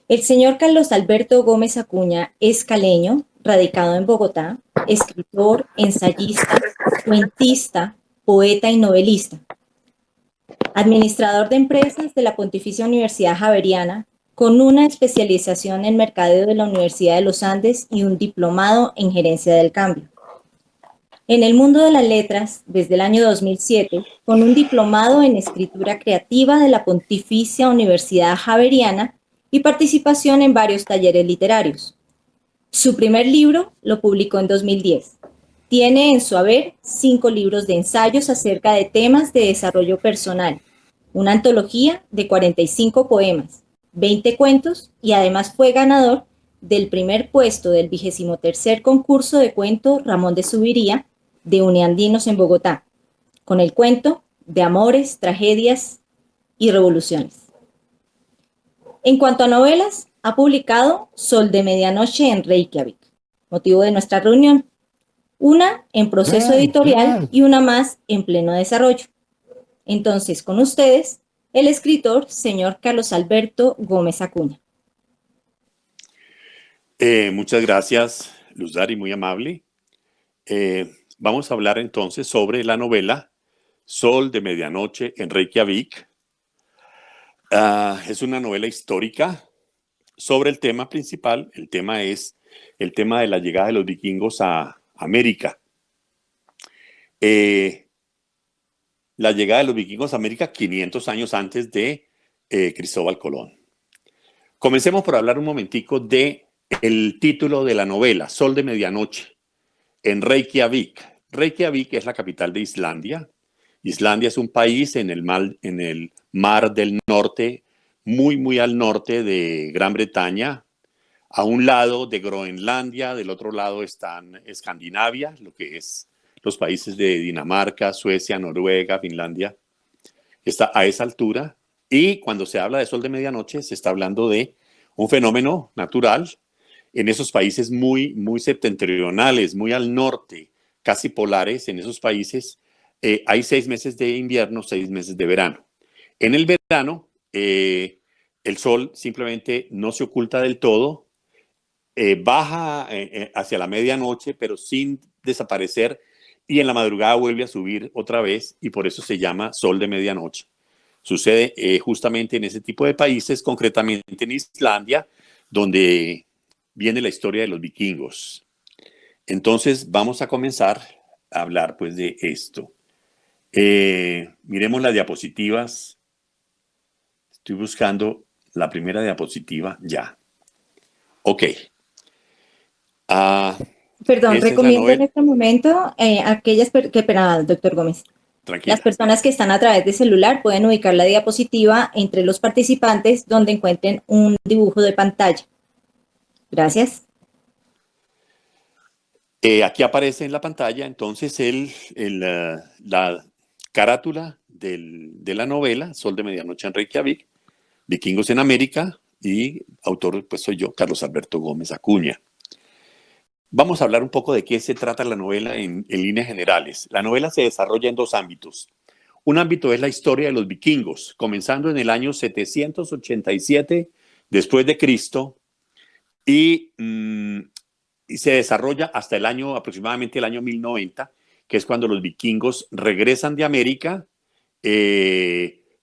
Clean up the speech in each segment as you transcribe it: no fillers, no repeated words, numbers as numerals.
El señor Carlos Alberto Gómez Acuña es caleño, radicado en Bogotá, escritor, ensayista, cuentista, poeta y novelista, administrador de empresas de la Pontificia Universidad Javeriana, con una especialización en mercadeo de la Universidad de los Andes y un diplomado en gerencia del cambio. En el mundo de las letras, desde el año 2007, con un diplomado en escritura creativa de la Pontificia Universidad Javeriana y participación en varios talleres literarios. Su primer libro lo publicó en 2010. Tiene en su haber 5 libros de ensayos acerca de temas de desarrollo personal, una antología de 45 poemas, 20 cuentos y además fue ganador del primer puesto del 23º concurso de cuento Ramón de Subiría de Uniandinos en Bogotá, con el cuento de amores, tragedias y revoluciones. En cuanto a novelas, ha publicado Sol de Medianoche en Reykjavik, motivo de nuestra reunión, una en proceso editorial y una más en pleno desarrollo. Entonces, con ustedes, el escritor señor Carlos Alberto Gómez Acuña. Muchas gracias, Luzari, muy amable. Vamos a hablar entonces sobre la novela Sol de Medianoche en Reykjavik. Es una novela histórica sobre el tema principal. El tema es el tema de la llegada de los vikingos a América. La llegada de los vikingos a América 500 años antes de Cristóbal Colón. Comencemos por hablar un momentico de el título de la novela, Sol de Medianoche, en Reykjavik. Reykjavik es la capital de Islandia. Islandia es un país en el mar del norte, muy al norte de Gran Bretaña. A un lado de Groenlandia, del otro lado están Escandinavia, lo que es los países de Dinamarca, Suecia, Noruega, Finlandia. Está a esa altura. Y cuando se habla de Sol de Medianoche, se está hablando de un fenómeno natural en esos países muy septentrionales, muy al norte, casi polares. En esos países hay 6 meses de invierno, 6 meses de verano. En el verano, el sol simplemente no se oculta del todo, baja hacia la medianoche, pero sin desaparecer, y en la madrugada vuelve a subir otra vez, y por eso se llama Sol de Medianoche. Sucede justamente en ese tipo de países, concretamente en Islandia, donde viene la historia de los vikingos. Entonces vamos a comenzar a hablar pues de esto. Miremos las diapositivas. Estoy buscando la primera diapositiva ya. Ok. Perdón, recomiendo en este momento aquellas doctor Gómez. Tranquila. Las personas que están a través de celular pueden ubicar la diapositiva entre los participantes donde encuentren un dibujo de pantalla. Gracias. Aquí aparece en la pantalla entonces la carátula de la novela Sol de Medianoche en Reykjavik, Vikingos en América, y autor pues soy yo, Carlos Alberto Gómez Acuña. Vamos a hablar un poco de qué se trata la novela en líneas generales. La novela se desarrolla en 2 ámbitos. Un ámbito es la historia de los vikingos, comenzando en el año 787 después de Cristo, y se desarrolla hasta aproximadamente el año 1090, que es cuando los vikingos regresan de América,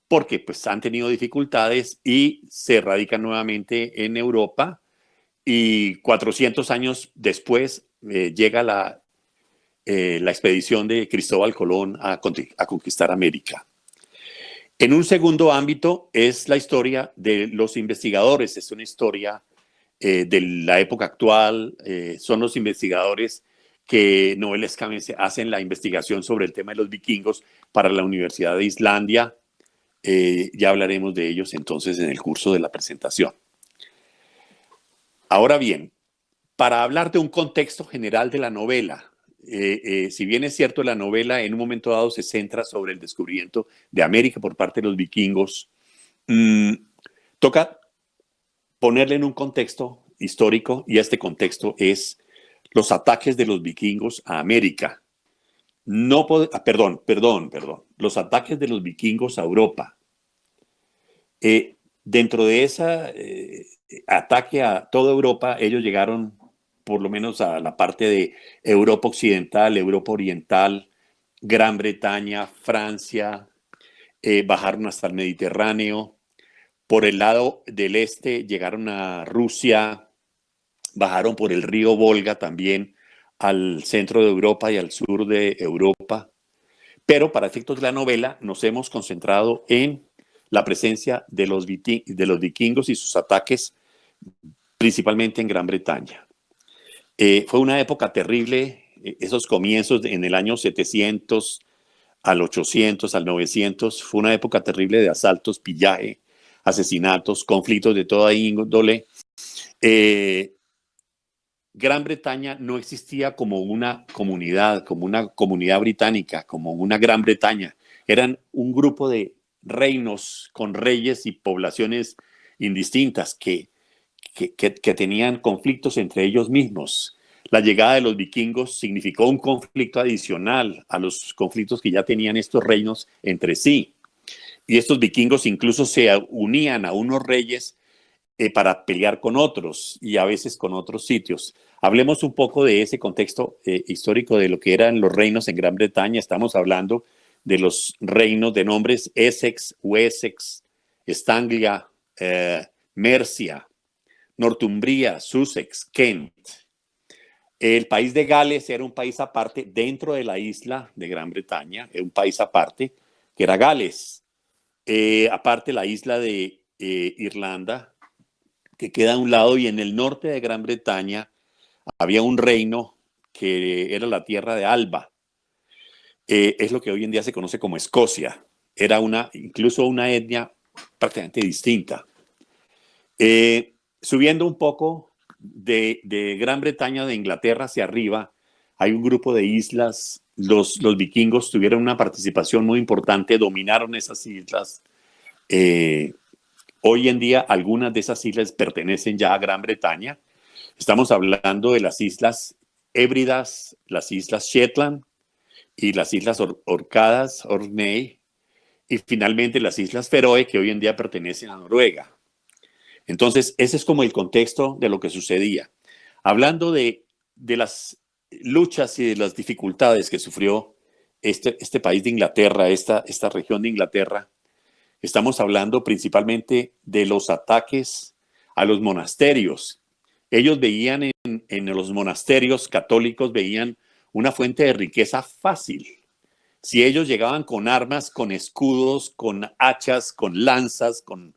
porque pues han tenido dificultades y se radican nuevamente en Europa, y 400 años después llega la expedición de Cristóbal Colón a conquistar América. En un segundo ámbito es la historia de los investigadores. Es una historia de la época actual. Son los investigadores que novelescamente hacen la investigación sobre el tema de los vikingos para la Universidad de Islandia. Ya hablaremos de ellos entonces en el curso de la presentación. Ahora bien, para hablar de un contexto general de la novela, si bien es cierto, la novela en un momento dado se centra sobre el descubrimiento de América por parte de los vikingos, toca ponerle en un contexto histórico, y este contexto es los ataques de los vikingos a América. Los ataques de los vikingos a Europa. Dentro de ataque a toda Europa. Ellos llegaron por lo menos a la parte de Europa Occidental, Europa Oriental, Gran Bretaña, Francia, bajaron hasta el Mediterráneo. Por el lado del este llegaron a Rusia, bajaron por el río Volga también al centro de Europa y al sur de Europa. Pero para efectos de la novela nos hemos concentrado en la presencia de los vikingos y sus ataques, principalmente en Gran Bretaña. Fue una época terrible, esos comienzos en el año 700 al 800, al 900, fue una época terrible de asaltos, pillaje, asesinatos, conflictos de toda índole. Gran Bretaña no existía como una comunidad británica, como una Gran Bretaña. Eran un grupo de reinos con reyes y poblaciones indistintas que tenían conflictos entre ellos mismos. La llegada de los vikingos significó un conflicto adicional a los conflictos que ya tenían estos reinos entre sí. Y estos vikingos incluso se unían a unos reyes para pelear con otros y a veces con otros sitios. Hablemos un poco de ese contexto histórico de lo que eran los reinos en Gran Bretaña. Estamos hablando de los reinos de nombres Essex, Wessex, Estanglia, Mercia, Northumbria, Sussex, Kent. El país de Gales era un país aparte dentro de la isla de Gran Bretaña, un país aparte que era Gales. Aparte la isla de Irlanda, que queda a un lado, y en el norte de Gran Bretaña había un reino que era la tierra de Alba. Es lo que hoy en día se conoce como Escocia. Era incluso una etnia prácticamente distinta. Subiendo un poco de Gran Bretaña, de Inglaterra hacia arriba, hay un grupo de islas. Los vikingos tuvieron una participación muy importante, dominaron esas islas. Hoy en día algunas de esas islas pertenecen ya a Gran Bretaña. Estamos hablando de las Islas Hébridas, las Islas Shetland y las Islas Orcadas, Orkney, y finalmente las Islas Feroe, que hoy en día pertenecen a Noruega. Entonces, ese es como el contexto de lo que sucedía. Hablando de las luchas y de las dificultades que sufrió este país de Inglaterra, esta región de Inglaterra, estamos hablando principalmente de los ataques a los monasterios. Ellos veían en los monasterios católicos, veían una fuente de riqueza fácil. Si ellos llegaban con armas, con escudos, con hachas, con lanzas, con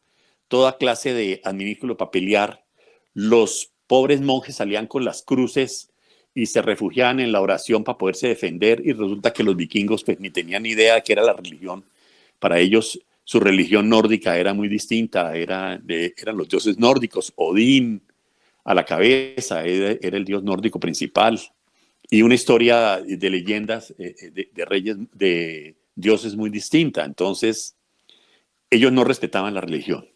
toda clase de adminículo para pelear, los pobres monjes salían con las cruces y se refugiaban en la oración para poderse defender, y resulta que los vikingos pues ni tenían ni idea de qué era la religión. Para ellos su religión nórdica era muy distinta, eran los dioses nórdicos, Odín a la cabeza, era el dios nórdico principal, y una historia de leyendas de reyes, de dioses muy distinta. Entonces, ellos no respetaban la religión.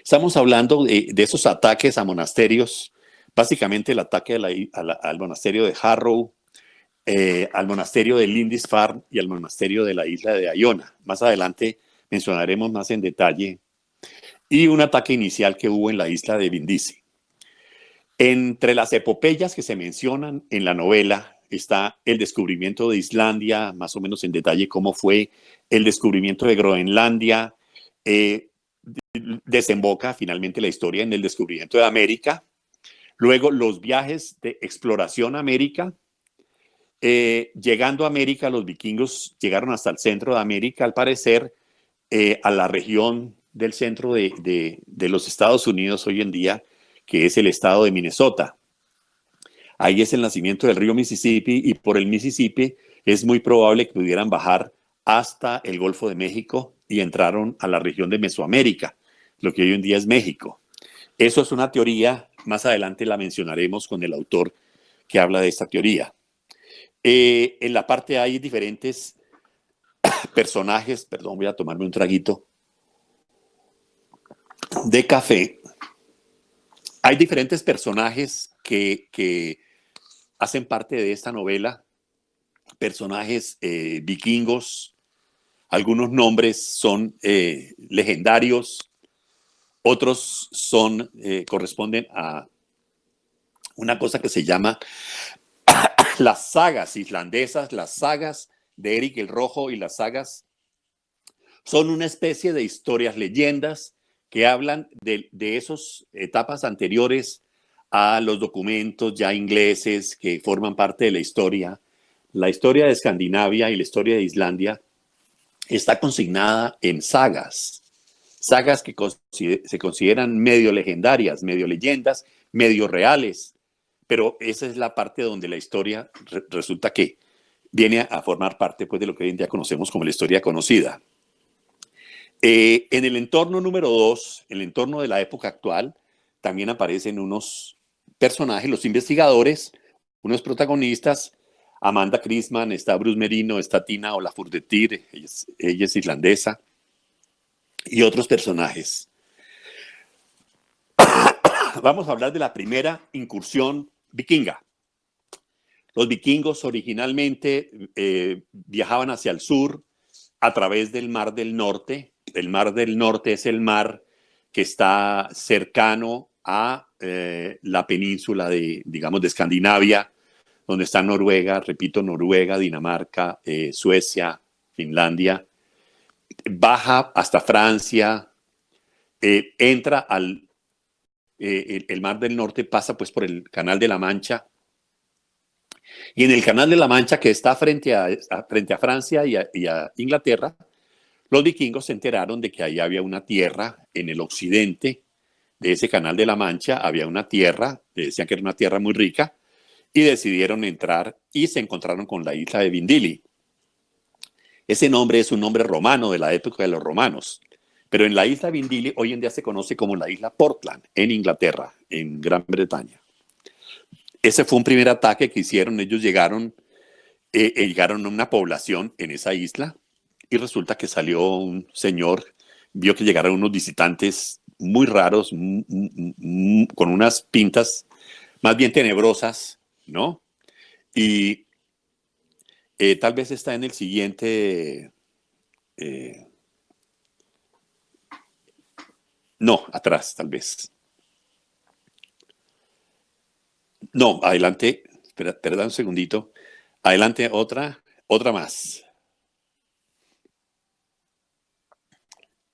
Estamos hablando de esos ataques a monasterios, básicamente el ataque al monasterio de Harrow, al monasterio de Lindisfarne y al monasterio de la isla de Iona. Más adelante mencionaremos más en detalle. Y un ataque inicial que hubo en la isla de Brindisi. Entre las epopeyas que se mencionan en la novela está el descubrimiento de Islandia, más o menos en detalle cómo fue el descubrimiento de Groenlandia. Desemboca finalmente la historia en el descubrimiento de América. Luego los viajes de exploración a América. Llegando a América, los vikingos llegaron hasta el centro de América, al parecer, a la región del centro de los Estados Unidos hoy en día, que es el estado de Minnesota. Ahí es el nacimiento del río Mississippi, y por el Mississippi es muy probable que pudieran bajar hasta el Golfo de México y entraron a la región de Mesoamérica, lo que hoy en día es México. Eso es una teoría, más adelante la mencionaremos con el autor que habla de esta teoría. En la parte hay diferentes personajes, perdón, voy a tomarme un traguito de café. Hay diferentes personajes que hacen parte de esta novela, personajes vikingos. Algunos nombres son legendarios, Otros corresponden a una cosa que se llama las sagas islandesas, las sagas de Eric el Rojo, y las sagas son una especie de historias, leyendas que hablan de esas etapas anteriores a los documentos ya ingleses que forman parte de la historia. La historia de Escandinavia y la historia de Islandia está consignada en sagas, sagas que se consideran medio legendarias, medio leyendas, medio reales, pero esa es la parte donde la historia resulta que viene a formar parte, pues, de lo que hoy en día conocemos como la historia conocida. En el entorno número 2, el entorno de la época actual, también aparecen unos personajes, los investigadores, unos protagonistas. Amanda Crisman, está Bruce Merino, está Tina Olafurdetir, ella es irlandesa, y otros personajes. Vamos a hablar de la primera incursión vikinga. Los vikingos originalmente viajaban hacia el sur a través del Mar del Norte. El Mar del Norte es el mar que está cercano a la península de Escandinavia, donde está Noruega, repito, Noruega, Dinamarca, Suecia, Finlandia. Baja hasta Francia, entra al el Mar del Norte, pasa pues por el Canal de la Mancha, y en el Canal de la Mancha, que está frente a Francia y a Inglaterra, los vikingos se enteraron de que ahí había una tierra en el occidente de ese Canal de la Mancha, había una tierra, decían que era una tierra muy rica, y decidieron entrar y se encontraron con la isla de Vindili. Ese nombre es un nombre romano de la época de los romanos, pero en la isla Vindili hoy en día se conoce como la isla Portland, en Inglaterra, en Gran Bretaña. Ese fue un primer ataque que hicieron. Ellos llegaron a una población en esa isla y resulta que salió un señor, vio que llegaron unos visitantes muy raros, con unas pintas más bien tenebrosas, ¿no? Y tal vez está en el siguiente... no, atrás, tal vez. No, adelante. Espera un segundito. Adelante, otra más.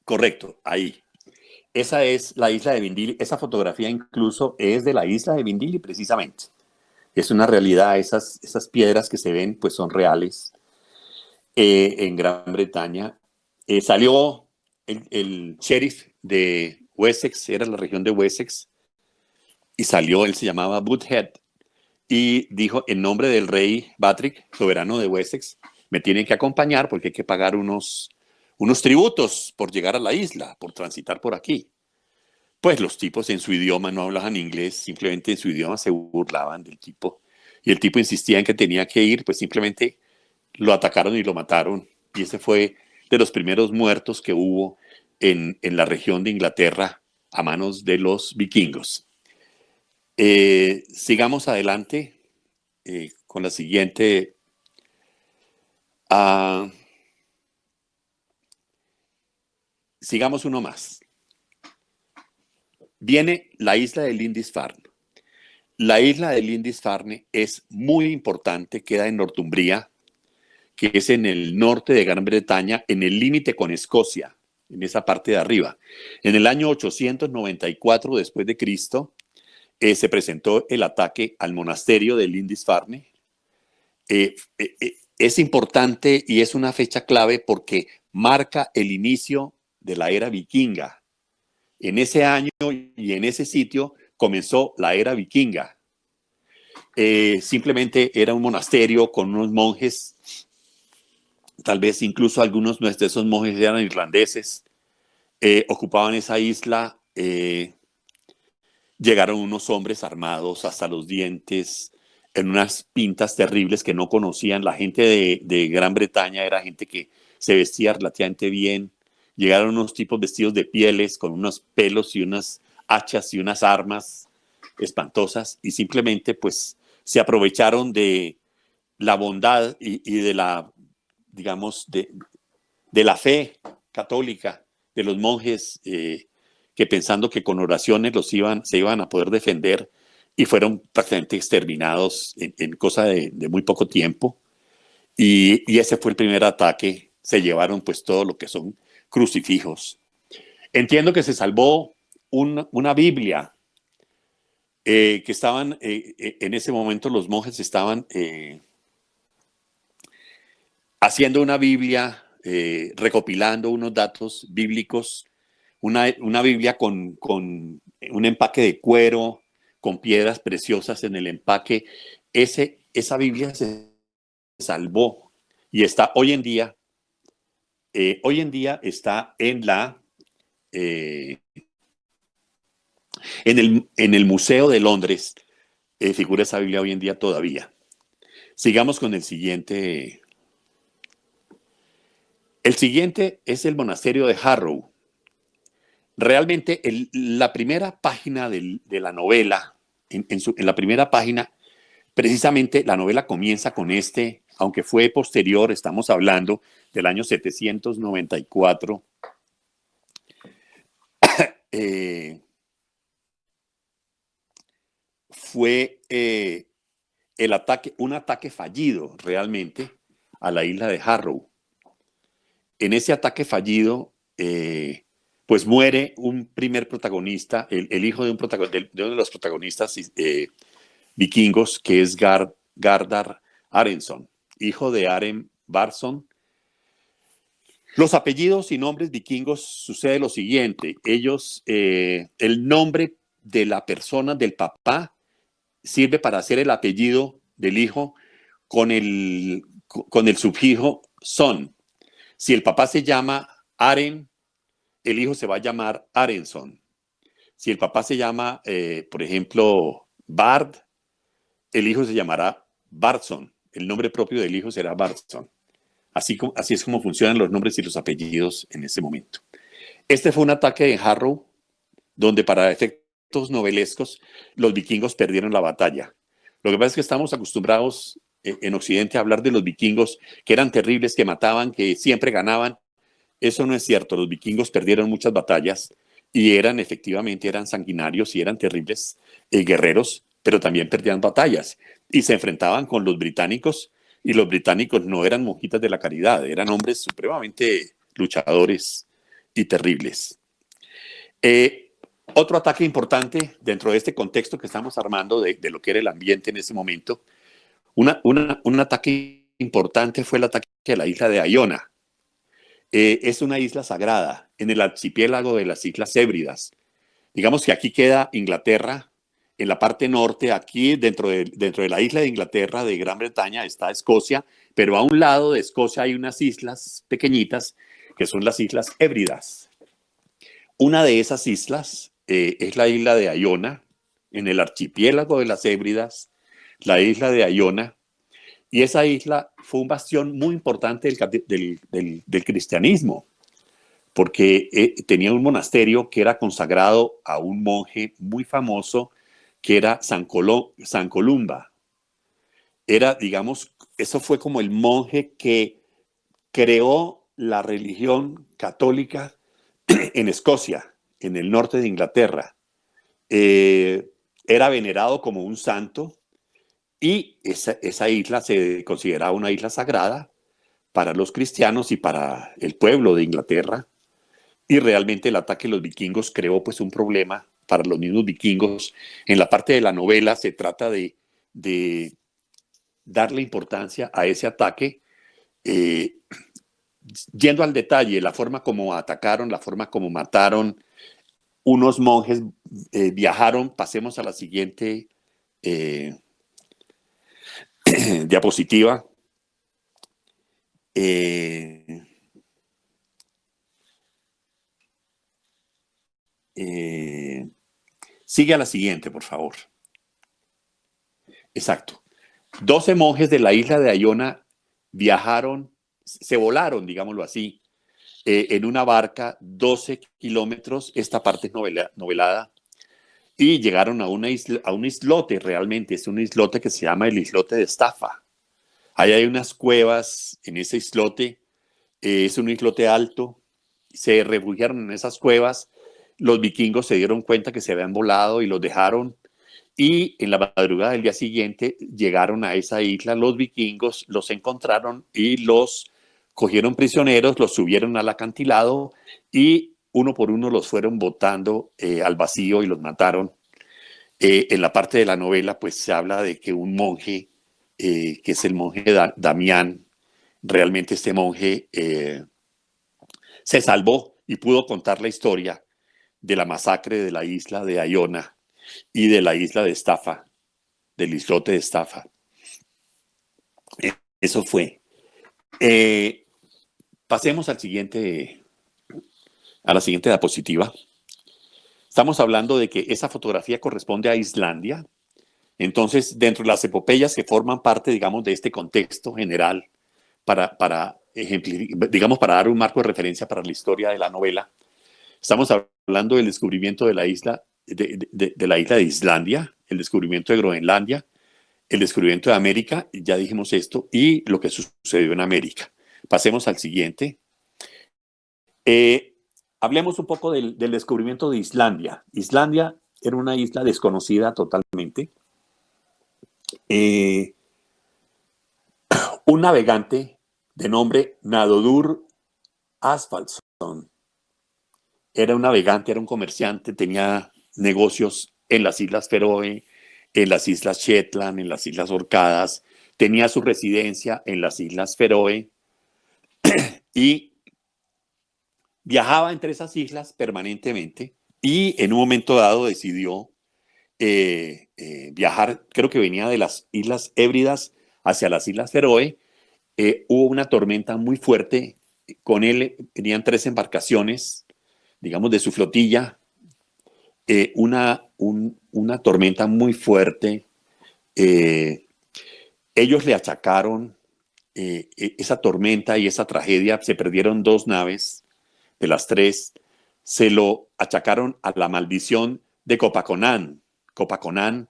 Correcto, ahí. Esa es la isla de Vindili. Esa fotografía incluso es de la isla de Vindili, precisamente. Es una realidad. Esas piedras que se ven, pues son reales. En Gran Bretaña. Salió el sheriff de Wessex, era la región de Wessex, y salió, él se llamaba Woodhead, y dijo, en nombre del rey Patrick, soberano de Wessex, me tienen que acompañar porque hay que pagar unos tributos por llegar a la isla, por transitar por aquí. Pues los tipos en su idioma no hablaban inglés, simplemente en su idioma se burlaban del tipo, y el tipo insistía en que tenía que ir, pues simplemente lo atacaron y lo mataron, y ese fue de los primeros muertos que hubo en la región de Inglaterra a manos de los vikingos. Sigamos adelante con la siguiente. Sigamos uno más. Viene la isla de Lindisfarne. La isla de Lindisfarne es muy importante, queda en Northumbria, que es en el norte de Gran Bretaña, en el límite con Escocia, en esa parte de arriba. En el año 894 después de Cristo, se presentó el ataque al monasterio de Lindisfarne. Es importante y es una fecha clave porque marca el inicio de la era vikinga. En ese año y en ese sitio comenzó la era vikinga. Simplemente era un monasterio con unos monjes, tal vez incluso algunos de esos monjes eran irlandeses, ocupaban esa isla. Llegaron unos hombres armados hasta los dientes, en unas pintas terribles que no conocían. La gente de Gran Bretaña era gente que se vestía relativamente bien. Llegaron unos tipos vestidos de pieles, con unos pelos y unas hachas y unas armas espantosas, y simplemente pues se aprovecharon de la bondad y de la, digamos, de la fe católica de los monjes que pensando que con oraciones se iban a poder defender, y fueron prácticamente exterminados en cosa de muy poco tiempo. Y ese fue el primer ataque. Se llevaron pues todo lo que son crucifijos. Entiendo que se salvó una Biblia que estaban, en ese momento los monjes estaban haciendo una Biblia, recopilando unos datos bíblicos, una Biblia con un empaque de cuero, con piedras preciosas en el empaque. Esa Biblia se salvó y está hoy en día está en el Museo de Londres. Figura esa Biblia hoy en día todavía. Sigamos con el siguiente. El siguiente es el monasterio de Harrow. Realmente la primera página de la novela, en la primera página, precisamente la novela comienza con aunque fue posterior, estamos hablando del año 794, fue un ataque fallido realmente a la isla de Harrow. En ese ataque fallido, pues muere un primer protagonista, el hijo de uno de los protagonistas vikingos, que es Gardar Arenson, hijo de Aren Barson. Los apellidos y nombres vikingos sucede lo siguiente. El nombre de la persona, del papá, sirve para hacer el apellido del hijo con el sufijo son. Si el papá se llama Aren, el hijo se va a llamar Arenson. Si el papá se llama, por ejemplo, Bard, el hijo se llamará Bardson. El nombre propio del hijo será Bardson. Así es como funcionan los nombres y los apellidos en ese momento. Este fue un ataque en Harrow, donde para efectos novelescos los vikingos perdieron la batalla. Lo que pasa es que estamos acostumbrados en Occidente a hablar de los vikingos, que eran terribles, que mataban, que siempre ganaban. Eso no es cierto. Los vikingos perdieron muchas batallas y efectivamente eran sanguinarios y eran terribles guerreros, pero también perdían batallas y se enfrentaban con los británicos. Y los británicos no eran monjitas de la caridad, eran hombres supremamente luchadores y terribles. Otro ataque importante dentro de este contexto que estamos armando de lo que era el ambiente en ese momento, un ataque importante fue el ataque a la isla de Iona. Es una isla sagrada en el archipiélago de las Islas Hébridas. Digamos que aquí queda Inglaterra. En la parte norte, aquí dentro de la isla de Inglaterra, de Gran Bretaña, está Escocia, pero a un lado de Escocia hay unas islas pequeñitas que son las Islas Hébridas. Una de esas islas es la isla de Iona, en el archipiélago de las Hébridas, la isla de Iona, y esa isla fue un bastión muy importante del cristianismo, porque tenía un monasterio que era consagrado a un monje muy famoso, que era San Columba. Eso fue como el monje que creó la religión católica en Escocia, en el norte de Inglaterra. Era venerado como un santo y esa isla se consideraba una isla sagrada para los cristianos y para el pueblo de Inglaterra. Y realmente el ataque de los vikingos creó pues un problema para los mismos vikingos. En la parte de la novela se trata de darle importancia a ese ataque, yendo al detalle, la forma como atacaron, la forma como mataron. Unos monjes viajaron. Pasemos a la siguiente diapositiva. Sigue a la siguiente, por favor. Exacto. 12 monjes de la isla de Iona se volaron, digámoslo así, en una barca 12 kilómetros, esta parte es novelada, y llegaron a un islote, realmente es un islote que se llama el islote de Staffa. Ahí hay unas cuevas en ese islote, es un islote alto, se refugiaron en esas cuevas. los vikingos se dieron cuenta que se habían volado y los dejaron. Y en la madrugada del día siguiente llegaron a esa isla los vikingos, los encontraron y los cogieron prisioneros, los subieron al acantilado y uno por uno los fueron botando al vacío y los mataron. En la parte de la novela pues se habla de que un monje, que es el monje Damián, realmente este monje se salvó y pudo contar la historia de la masacre de la isla de Iona y de la isla de Estafa, del islote de Estafa. Eso fue. Pasemos a la siguiente diapositiva. Estamos hablando de que esa fotografía corresponde a Islandia. Entonces, dentro de las epopeyas que forman parte, digamos, de este contexto general, para dar un marco de referencia para la historia de la novela, estamos hablando del descubrimiento de la isla de la isla de Islandia, el descubrimiento de Groenlandia, el descubrimiento de América, ya dijimos esto, y lo que sucedió en América. Pasemos al siguiente. Hablemos un poco del descubrimiento de Islandia. Islandia era una isla desconocida totalmente. Un navegante de nombre Nadodur Asfaldsson era un navegante, era un comerciante, tenía negocios en las Islas Feroe, en las Islas Shetland, en las Islas Orcadas, tenía su residencia en las Islas Feroe y viajaba entre esas islas permanentemente y en un momento dado decidió viajar, creo que venía de las Islas Hébridas hacia las Islas Feroe. Hubo una tormenta muy fuerte, con él tenían 3 embarcaciones, digamos, de su flotilla, una tormenta muy fuerte. Ellos le achacaron esa tormenta y esa tragedia, se perdieron 2 naves de las 3, se lo achacaron a la maldición de Copaconán. Copaconán,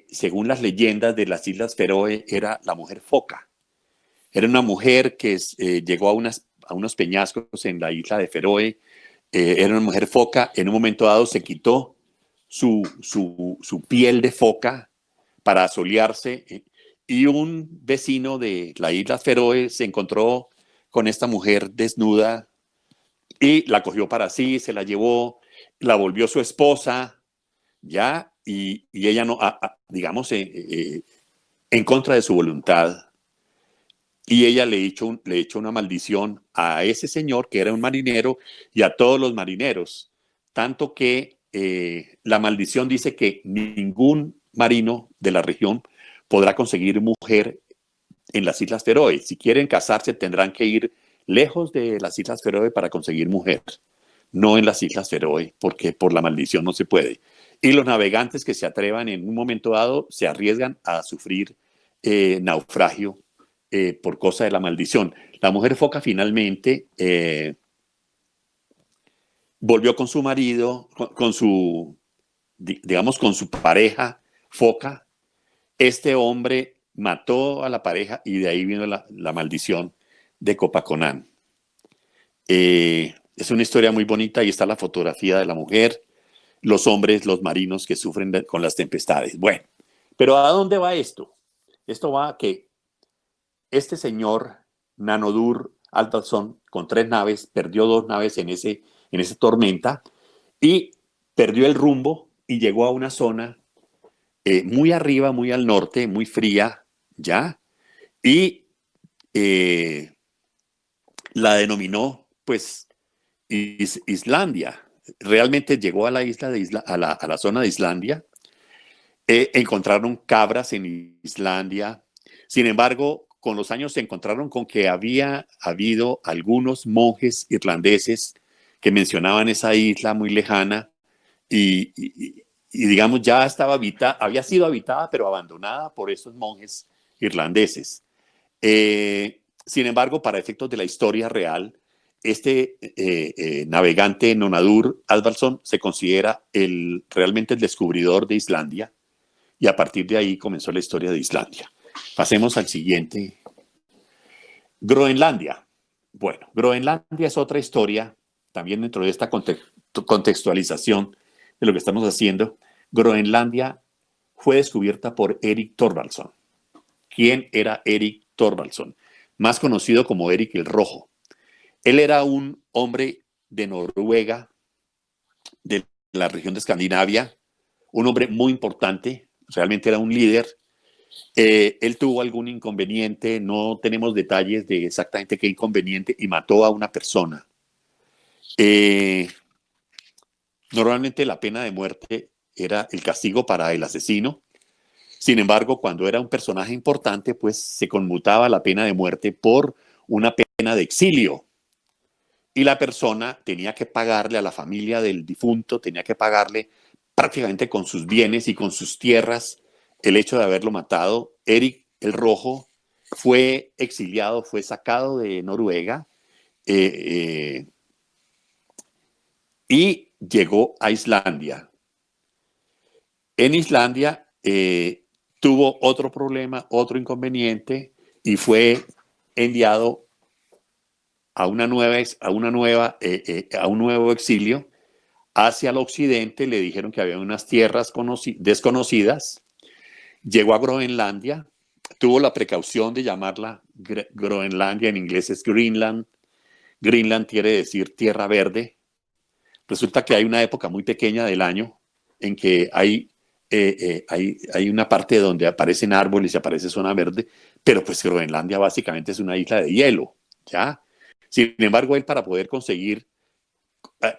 según las leyendas de las Islas Feroe, era la mujer foca. Era una mujer que llegó a unos peñascos en la isla de Feroe. Era una mujer foca. En un momento dado se quitó su piel de foca para asolearse. Y un vecino de la isla Feroe se encontró con esta mujer desnuda y la cogió para sí, se la llevó, la volvió su esposa, ¿ya? Y ella no, digamos, en contra de su voluntad. Y ella le echó una maldición a ese señor que era un marinero y a todos los marineros. Tanto que la maldición dice que ningún marino de la región podrá conseguir mujer en las Islas Feroe. Si quieren casarse tendrán que ir lejos de las Islas Feroe para conseguir mujer. No en las Islas Feroe, porque por la maldición no se puede. Y los navegantes que se atrevan en un momento dado se arriesgan a sufrir naufragio por cosa de la maldición. La mujer foca finalmente volvió con su marido, con su pareja foca. Este hombre mató a la pareja y de ahí vino la maldición de Copaconán. Es una historia muy bonita y está la fotografía de la mujer, los hombres, los marinos que sufren con las tempestades. Bueno, pero ¿a dónde va esto? Esto va a que este señor Nadodur Asfaldsson, con 3 naves, perdió 2 naves en esa tormenta y perdió el rumbo y llegó a una zona muy arriba, muy al norte, muy fría, ¿ya? Y la denominó, pues, Islandia. Realmente llegó a la a la zona de Islandia. Encontraron cabras en Islandia. Sin embargo, con los años se encontraron con que había habido algunos monjes irlandeses que mencionaban esa isla muy lejana y digamos, ya había sido habitada, pero abandonada por esos monjes irlandeses. Sin embargo, para efectos de la historia real, este navegante Nadodur Asfaldsson se considera realmente el descubridor de Islandia y a partir de ahí comenzó la historia de Islandia. Pasemos al siguiente. Groenlandia. Bueno, Groenlandia es otra historia, también dentro de esta contextualización de lo que estamos haciendo, Groenlandia fue descubierta por Erik Thorvaldsen. ¿Quién era Erik Thorvaldsen? Más conocido como Erik el Rojo. Él era un hombre de Noruega, de la región de Escandinavia, un hombre muy importante, realmente era un líder. Él tuvo algún inconveniente, no tenemos detalles de exactamente qué inconveniente, y mató a una persona. Normalmente la pena de muerte era el castigo para el asesino. Sin embargo, cuando era un personaje importante, pues se conmutaba la pena de muerte por una pena de exilio. Y la persona tenía que pagarle a la familia del difunto, tenía que pagarle prácticamente con sus bienes y con sus tierras el hecho de haberlo matado. Erik el Rojo fue exiliado, fue sacado de Noruega y llegó a Islandia. En Islandia tuvo otro problema, otro inconveniente, y fue enviado a un nuevo exilio hacia el occidente. Le dijeron que había unas tierras desconocidas. Llegó a Groenlandia, tuvo la precaución de llamarla Groenlandia, en inglés es Greenland. Greenland quiere decir tierra verde. Resulta que hay una época muy pequeña del año en que hay una parte donde aparecen árboles y aparece zona verde, pero pues Groenlandia básicamente es una isla de hielo, ¿ya? Sin embargo, él, para poder conseguir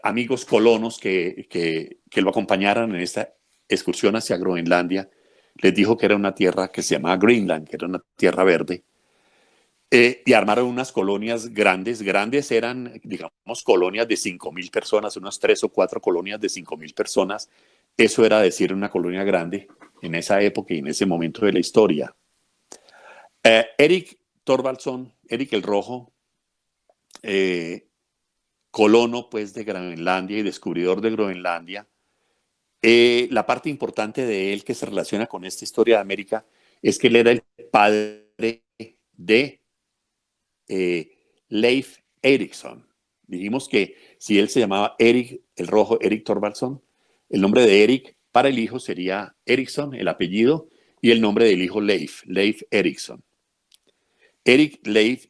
amigos colonos que lo acompañaran en esta excursión hacia Groenlandia, les dijo que era una tierra que se llamaba Greenland, que era una tierra verde, y armaron unas colonias grandes. Grandes eran, digamos, colonias de 5.000 personas, unas 3 o 4 colonias de 5.000 personas. Eso era decir una colonia grande en esa época y en ese momento de la historia. Erik Thorvaldsen, Erik el Rojo, colono pues de Groenlandia y descubridor de Groenlandia. La parte importante de él que se relaciona con esta historia de América es que él era el padre de Leif Erikson. Dijimos que si él se llamaba Erik el Rojo, Erik Thorvaldsen, el nombre de Erik para el hijo sería Eriksson, el apellido, y el nombre del hijo Leif Erikson. Leif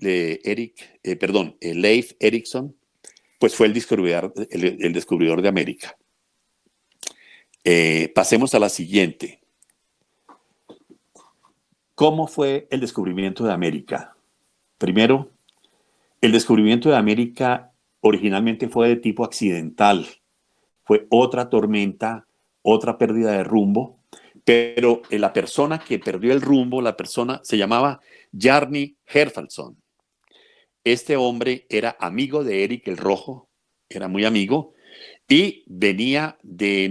Erikson, pues fue el descubridor de América. Pasemos a la siguiente. ¿Cómo fue el descubrimiento de América? Primero, el descubrimiento de América originalmente fue de tipo accidental. Fue otra tormenta, otra pérdida de rumbo, pero la persona que perdió el rumbo, la persona se llamaba Bjarni Herjolfsson. Este hombre era amigo de Erik el Rojo, era muy amigo, y venía de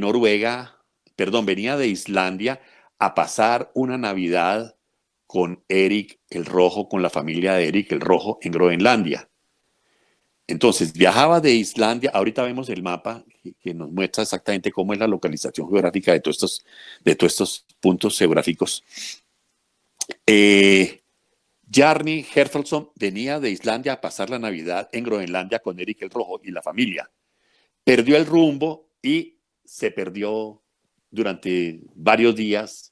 Islandia a pasar una Navidad con Erik el Rojo, con la familia de Erik el Rojo en Groenlandia. Entonces, viajaba de Islandia. Ahorita vemos el mapa que nos muestra exactamente cómo es la localización geográfica de todos estos puntos geográficos. Bjarni Herjolfsson venía de Islandia a pasar la Navidad en Groenlandia con Erik el Rojo y la familia. Perdió el rumbo y se perdió durante varios días.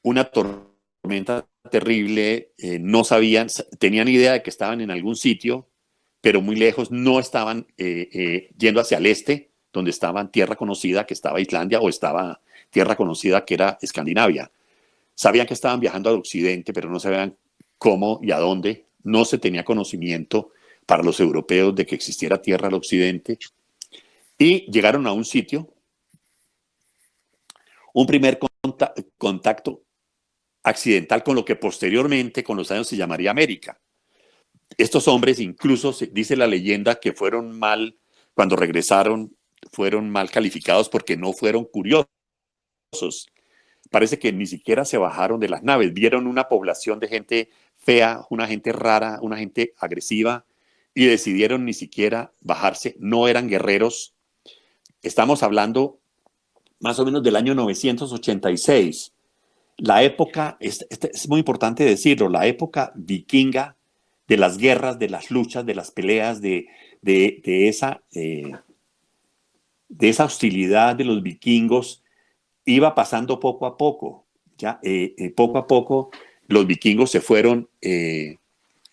Una tormenta terrible, no sabían, tenían idea de que estaban en algún sitio, pero muy lejos, no estaban yendo hacia el este, donde estaba tierra conocida, que estaba Islandia, o estaba tierra conocida, que era Escandinavia. Sabían que estaban viajando al occidente, pero no sabían cómo y a dónde. No se tenía conocimiento para los europeos de que existiera tierra al occidente. Y llegaron a un sitio, un primer contacto accidental con lo que posteriormente, con los años, se llamaría América. Estos hombres, incluso dice la leyenda que cuando regresaron, fueron mal calificados porque no fueron curiosos. Parece que ni siquiera se bajaron de las naves. Vieron una población de gente fea, una gente rara, una gente agresiva, y decidieron ni siquiera bajarse. No eran guerreros. Estamos hablando más o menos del año 986. La época, es muy importante decirlo, la época vikinga, de las guerras, de las luchas, de las peleas, de esa de esa hostilidad de los vikingos iba pasando poco a poco. Ya, poco a poco los vikingos se fueron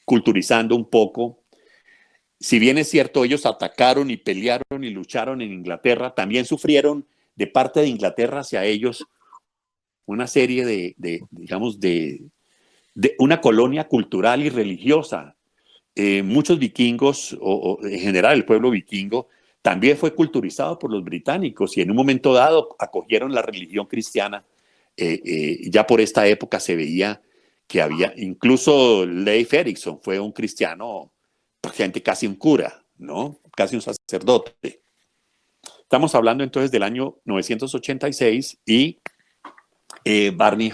culturizando un poco. Si bien es cierto, ellos atacaron y pelearon y lucharon en Inglaterra, también sufrieron de parte de Inglaterra hacia ellos una serie digamos, de una colonia cultural y religiosa. Muchos vikingos, o en general el pueblo vikingo, también fue culturizado por los británicos y en un momento dado acogieron la religión cristiana. Ya por esta época se veía que había, incluso Leif Erikson fue un cristiano, prácticamente casi un cura, ¿no? Casi un sacerdote. Estamos hablando entonces del año 986 y Barney,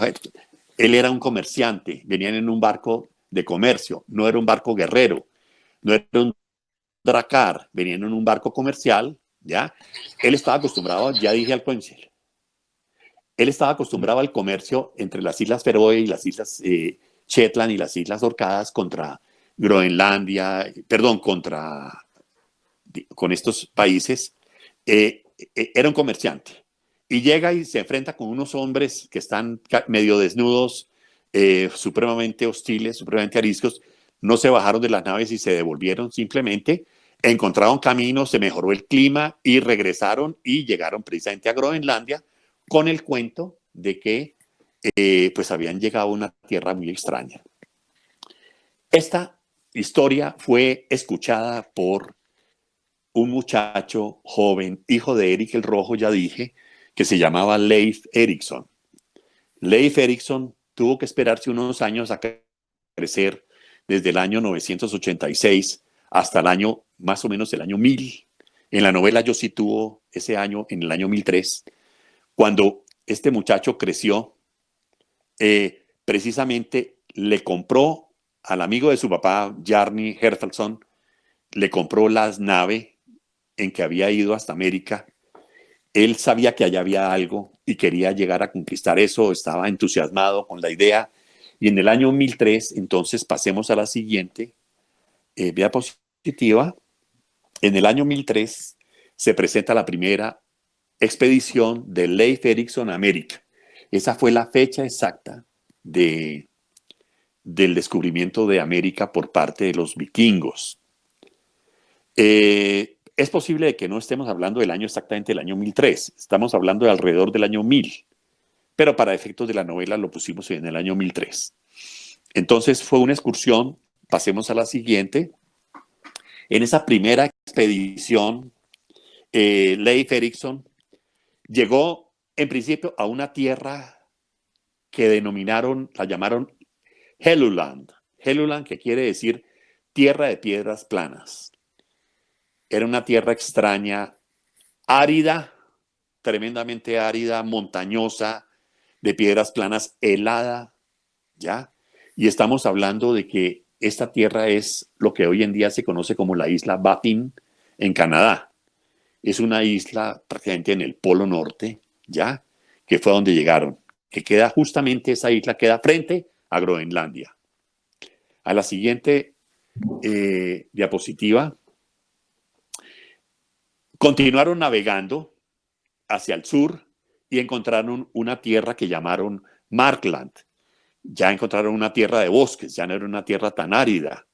él era un comerciante, venían en un barco de comercio, no era un barco guerrero, no era un dracar, venían en un barco comercial, ¿ya? Él estaba acostumbrado, ya dije al coincel, él estaba acostumbrado al comercio entre las Islas Feroe y las Islas Shetland y las Islas Orcadas contra Groenlandia, perdón, con estos países. Era un comerciante y llega y se enfrenta con unos hombres que están medio desnudos, supremamente hostiles, supremamente ariscos. No se bajaron de las naves y se devolvieron, simplemente encontraron camino, se mejoró el clima y regresaron y llegaron precisamente a Groenlandia con el cuento de que pues habían llegado a una tierra muy extraña. Esta historia fue escuchada por un muchacho joven, hijo de Eric el Rojo, ya dije, que se llamaba Leif Erikson. Leif Erikson tuvo que esperarse unos años a crecer desde el año 986 hasta el año, más o menos el año 1000. En la novela yo sitúo ese año en el año 1003, cuando este muchacho creció, precisamente le compró al amigo de su papá, Jarni Herfelson, le compró la nave en que había ido hasta América. Él sabía que allá había algo y quería llegar a conquistar eso, estaba entusiasmado con la idea. Y en el año 1003, entonces pasemos a la siguiente diapositiva. En el año 1003 se presenta la primera expedición de Leif Erikson a América. Esa fue la fecha exacta del descubrimiento de América por parte de los vikingos. Es posible que no estemos hablando del año exactamente del año 1003, estamos hablando de alrededor del año 1000, pero para efectos de la novela lo pusimos en el año 1003. Entonces fue una excursión, pasemos a la siguiente. En esa primera expedición, Leif Erikson llegó en principio a una tierra que la llamaron Helluland. Helluland, que quiere decir tierra de piedras planas. Era una tierra extraña, árida, tremendamente árida, montañosa, de piedras planas, helada, ¿ya? Y estamos hablando de que esta tierra es lo que hoy en día se conoce como la isla Baffin en Canadá. Es una isla prácticamente en el Polo Norte, ¿ya? Que fue a donde llegaron. Que queda justamente, esa isla queda frente a Groenlandia. A la siguiente diapositiva. Continuaron navegando hacia el sur y encontraron una tierra que llamaron Markland. Ya encontraron una tierra de bosques, ya no era una tierra tan árida,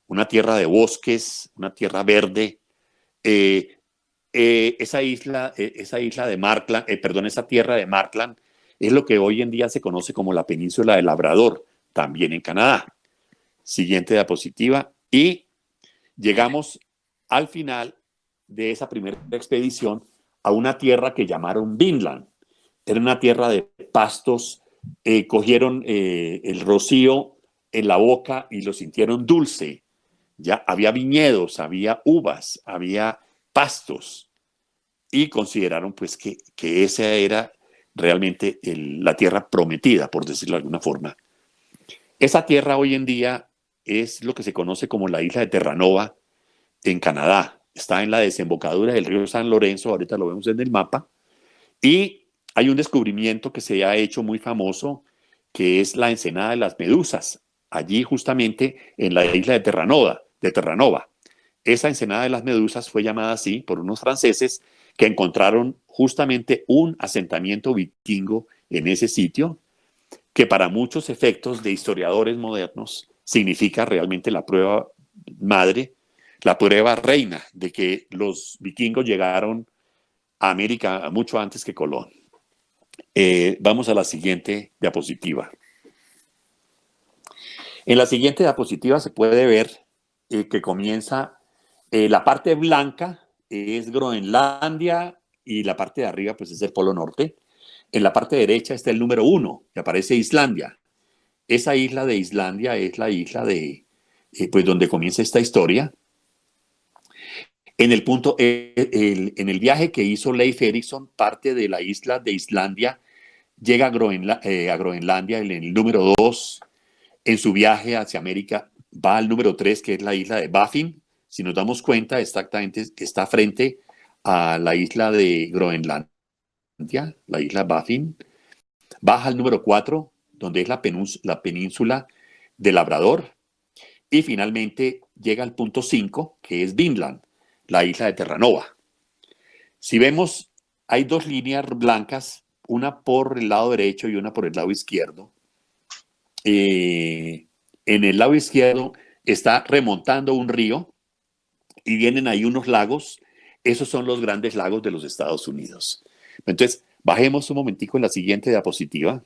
una tierra de bosques, una tierra verde. Esa isla de Markland, esa tierra de Markland es lo que hoy en día se conoce como la península de Labrador, también en Canadá. Siguiente diapositiva. Y llegamos al final de esa primera expedición a una tierra que llamaron Vinland. Era una tierra de pastos, cogieron el rocío en la boca y lo sintieron dulce. Ya había viñedos, había uvas, había pastos y consideraron pues que esa era realmente la tierra prometida, por decirlo de alguna forma. Esa tierra hoy en día es lo que se conoce como la isla de Terranova en Canadá. Está en la desembocadura del río San Lorenzo, ahorita lo vemos en el mapa, y hay un descubrimiento que se ha hecho muy famoso, que es la ensenada de las medusas, allí justamente en la isla de Terranova. Esa ensenada de las medusas fue llamada así por unos franceses que encontraron justamente un asentamiento vikingo en ese sitio, que para muchos efectos de historiadores modernos significa realmente la prueba madre, la prueba reina de que los vikingos llegaron a América mucho antes que Colón. Vamos a la siguiente diapositiva. En la siguiente diapositiva se puede ver que comienza la parte blanca, es Groenlandia, y la parte de arriba pues es el Polo Norte. En la parte derecha está el número 1, que aparece Islandia. Esa isla de Islandia es la isla de, pues donde comienza esta historia. En el punto, en el viaje que hizo Leif Erikson, parte de la isla de Islandia llega a Groenlandia en el número 2. En su viaje hacia América va al número 3, que es la isla de Baffin. Si nos damos cuenta, exactamente está frente a la isla de Groenlandia, la isla Baffin. Baja al número 4, donde es la península de Labrador. Y finalmente llega al punto 5, que es Vinland, la isla de Terranova. Si vemos, hay dos líneas blancas, una por el lado derecho y una por el lado izquierdo. En el lado izquierdo está remontando un río y vienen ahí unos lagos. Esos son los grandes lagos de los Estados Unidos. Entonces, bajemos un momentico en la siguiente diapositiva.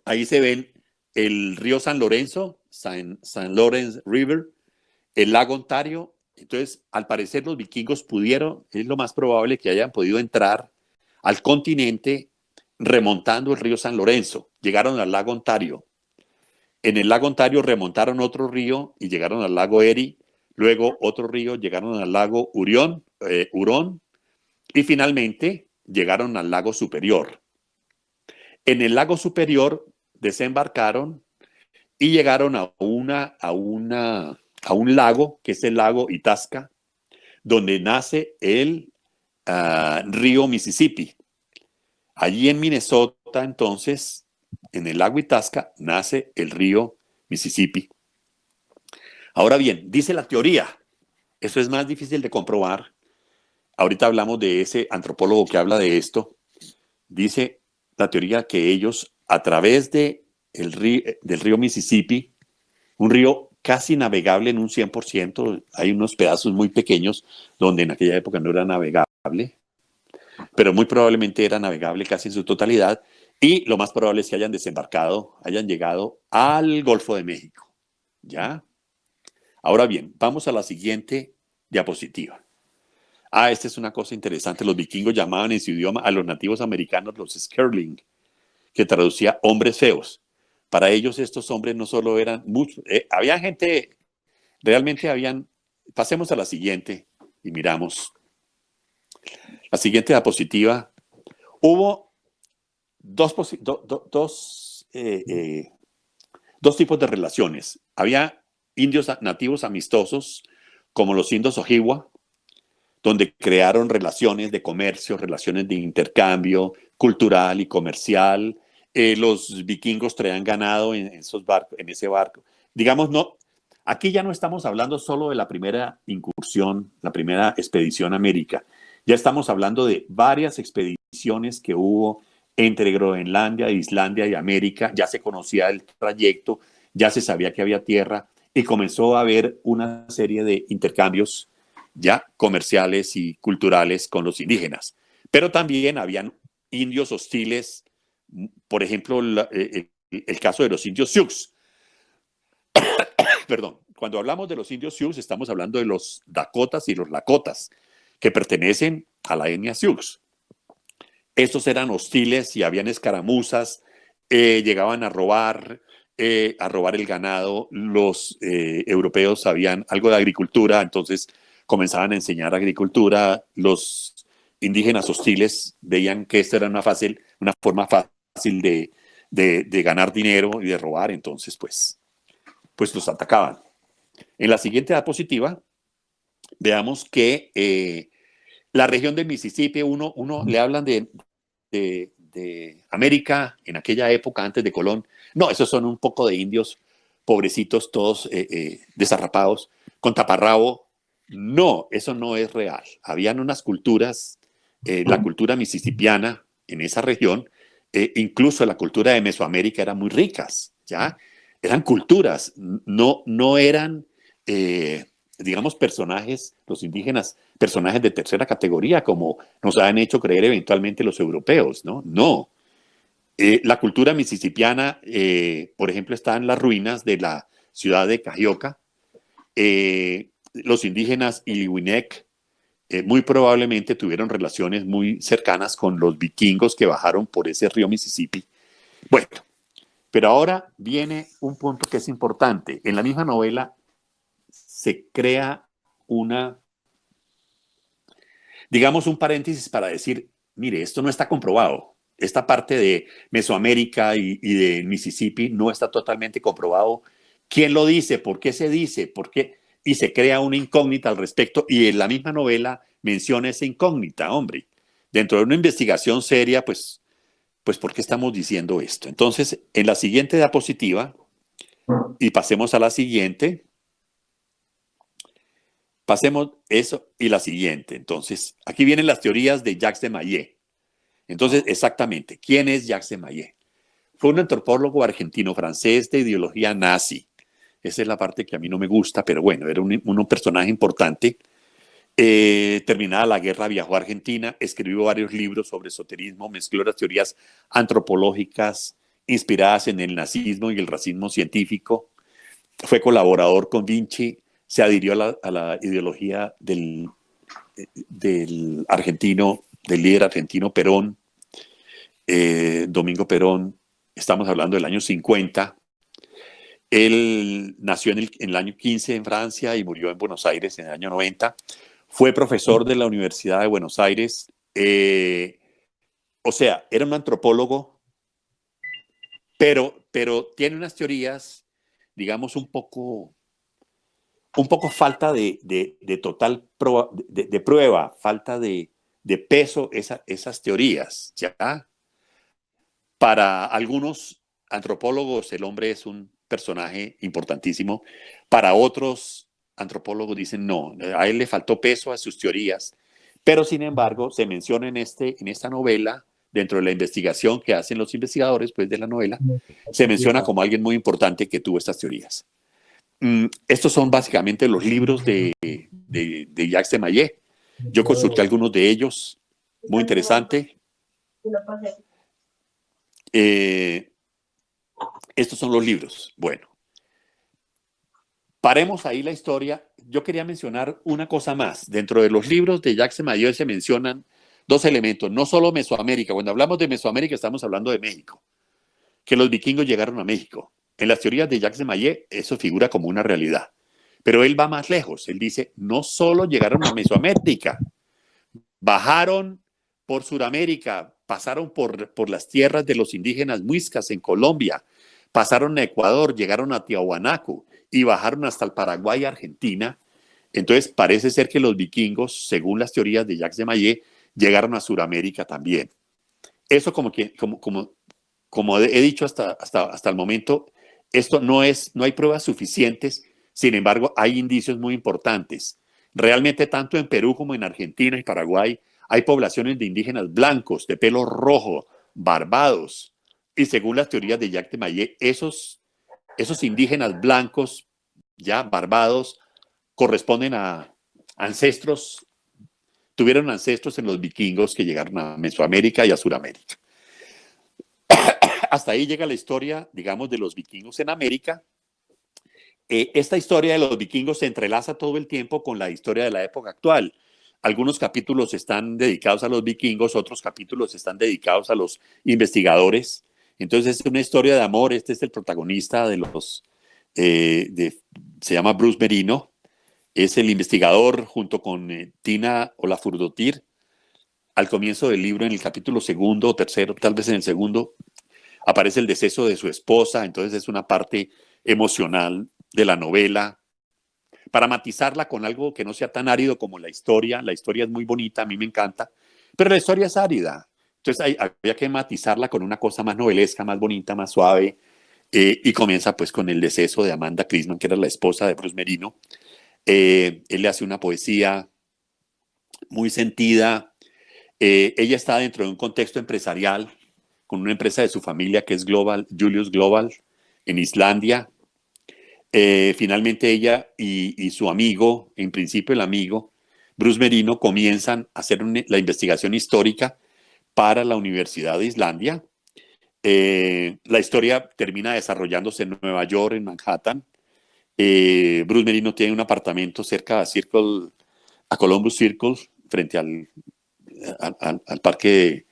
Ahí se ven el río San Lorenzo, San Lawrence River, el lago Ontario. Entonces, al parecer los vikingos pudieron, es lo más probable que hayan podido entrar al continente remontando el río San Lorenzo. Llegaron al lago Ontario. En el lago Ontario remontaron otro río y llegaron al lago Erie. Luego otro río, llegaron al lago Hurón, y finalmente llegaron al lago Superior. En el lago Superior desembarcaron y llegaron a un lago, que es el lago Itasca, donde nace el río Mississippi. Allí en Minnesota, entonces, en el lago Itasca, nace el río Mississippi. Ahora bien, dice la teoría, eso es más difícil de comprobar. Ahorita hablamos de ese antropólogo que habla de esto. Dice la teoría que ellos, a través del río Mississippi, un río casi navegable en un 100%, hay unos pedazos muy pequeños donde en aquella época no era navegable, pero muy probablemente era navegable casi en su totalidad, y lo más probable es que hayan desembarcado, hayan llegado al Golfo de México. ¿Ya? Ahora bien, vamos a la siguiente diapositiva. Esta es una cosa interesante. Los vikingos llamaban en su idioma a los nativos americanos los Skerling, que traducía hombres feos. Para ellos estos hombres no solo eran muchos, había gente, realmente habían, pasemos a la siguiente y miramos. La siguiente diapositiva. Hubo dos tipos de relaciones. Había indios nativos amistosos, como los indios Ojibwa, donde crearon relaciones de comercio, relaciones de intercambio cultural y comercial. Los vikingos traían ganado en ese barco. Digamos, no, aquí ya no estamos hablando solo de la primera incursión, la primera expedición a América. Ya estamos hablando de varias expediciones que hubo entre Groenlandia, Islandia y América. Ya se conocía el trayecto, ya se sabía que había tierra y comenzó a haber una serie de intercambios ya comerciales y culturales con los indígenas. Pero también habían indios hostiles, por ejemplo, el caso de los indios Sioux. Perdón, cuando hablamos de los indios Sioux estamos hablando de los Dakotas y los Lakotas, que pertenecen a la etnia Sioux. Estos eran hostiles y habían escaramuzas, llegaban a robar el ganado. Los europeos sabían algo de agricultura, entonces comenzaban a enseñar agricultura. Los indígenas hostiles veían que esta era una forma fácil de ganar dinero y de robar, entonces pues los atacaban. En la siguiente diapositiva veamos que la región de Mississippi, uno le hablan de América en aquella época antes de Colón. No, esos son un poco de indios pobrecitos, todos desarrapados, con taparrabo, No, eso no es real. Habían unas culturas, la cultura mississippiana en esa región, incluso la cultura de Mesoamérica eran muy ricas, ¿ya? Eran culturas, no eran, digamos, personajes, los indígenas, personajes de tercera categoría, como nos han hecho creer eventualmente los europeos, ¿no? No. La cultura mississippiana, por ejemplo, está en las ruinas de la ciudad de Carioca. Los indígenas Ilihuinec muy probablemente tuvieron relaciones muy cercanas con los vikingos que bajaron por ese río Mississippi. Bueno, pero ahora viene un punto que es importante. En la misma novela se crea digamos, un paréntesis para decir, mire, esto no está comprobado. Esta parte de Mesoamérica y de Mississippi no está totalmente comprobado. ¿Quién lo dice? ¿Por qué se dice? ¿Por qué? Y se crea una incógnita al respecto y en la misma novela menciona esa incógnita, hombre. Dentro de una investigación seria, pues ¿por qué estamos diciendo esto? Entonces, en la siguiente diapositiva, y pasemos a la siguiente, pasemos eso y la siguiente. Entonces, aquí vienen las teorías de Jacques de Maillet. Entonces, exactamente, ¿quién es Jacques de Maillet? Fue un antropólogo argentino-francés de ideología nazi. Esa es la parte que a mí no me gusta, pero bueno, era un personaje importante. Terminada la guerra, viajó a Argentina, escribió varios libros sobre esoterismo, mezcló las teorías antropológicas inspiradas en el nazismo y el racismo científico. Fue colaborador con Vinci, se adhirió a la ideología del argentino, del líder argentino Perón, Domingo Perón. Estamos hablando del año 50. Él nació en el año 15 en Francia y murió en Buenos Aires en el año 90. Fue profesor de la Universidad de Buenos Aires. O sea, era un antropólogo, pero tiene unas teorías, digamos, un poco falta de total de prueba, falta de peso esas teorías, ¿ya? Para algunos antropólogos el hombre es un personaje importantísimo, para otros antropólogos dicen no, a él le faltó peso a sus teorías, pero sin embargo se menciona en esta novela, dentro de la investigación que hacen los investigadores pues, de la novela, se menciona como alguien muy importante que tuvo estas teorías. Estos son básicamente los libros de Jacques de Maillet. Yo consulté algunos de ellos, muy interesante. Estos son los libros. Bueno, paremos ahí la historia. Yo quería mencionar una cosa más. Dentro de los libros de Jacques de Maillet se mencionan dos elementos, no solo Mesoamérica. Cuando hablamos de Mesoamérica estamos hablando de México, que los vikingos llegaron a México. En las teorías de Jacques de Maillet eso figura como una realidad. Pero él va más lejos. Él dice, no solo llegaron a Mesoamérica, bajaron por Sudamérica, pasaron por las tierras de los indígenas muiscas en Colombia, pasaron a Ecuador, llegaron a Tiahuanaco y bajaron hasta el Paraguay y Argentina. Entonces parece ser que los vikingos, según las teorías de Jacques de Maillet, llegaron a Sudamérica también. Eso como he dicho hasta el momento, esto no hay pruebas suficientes, sin embargo hay indicios muy importantes. Realmente tanto en Perú como en Argentina y Paraguay hay poblaciones de indígenas blancos, de pelo rojo, barbados, y según las teorías de Jacques de Maillet, esos indígenas blancos, ya barbados, corresponden a ancestros, tuvieron ancestros en los vikingos que llegaron a Mesoamérica y a Sudamérica. Hasta ahí llega la historia, digamos, de los vikingos en América. Esta historia de los vikingos se entrelaza todo el tiempo con la historia de la época actual. Algunos capítulos están dedicados a los vikingos, otros capítulos están dedicados a los investigadores. Entonces es una historia de amor. Este es el protagonista se llama Bruce Merino. Es el investigador junto con Tina Olafurdotir. Al comienzo del libro, en el capítulo segundo o tercero, tal vez en el segundo, aparece el deceso de su esposa. Entonces es una parte emocional de la novela, para matizarla con algo que no sea tan árido como la historia. La historia es muy bonita, a mí me encanta, pero la historia es árida. Entonces había que matizarla con una cosa más novelesca, más bonita, más suave, y comienza pues con el deceso de Amanda Crisman, que era la esposa de Bruce Merino. Él le hace una poesía muy sentida. Ella está dentro de un contexto empresarial con una empresa de su familia que es Global, Julius Global, en Islandia. Finalmente ella y su amigo, en principio el amigo, Bruce Merino, comienzan a hacer la investigación histórica para la Universidad de Islandia. La historia termina desarrollándose en Nueva York, en Manhattan. Bruce Merino tiene un apartamento cerca a Columbus Circle, frente al parque,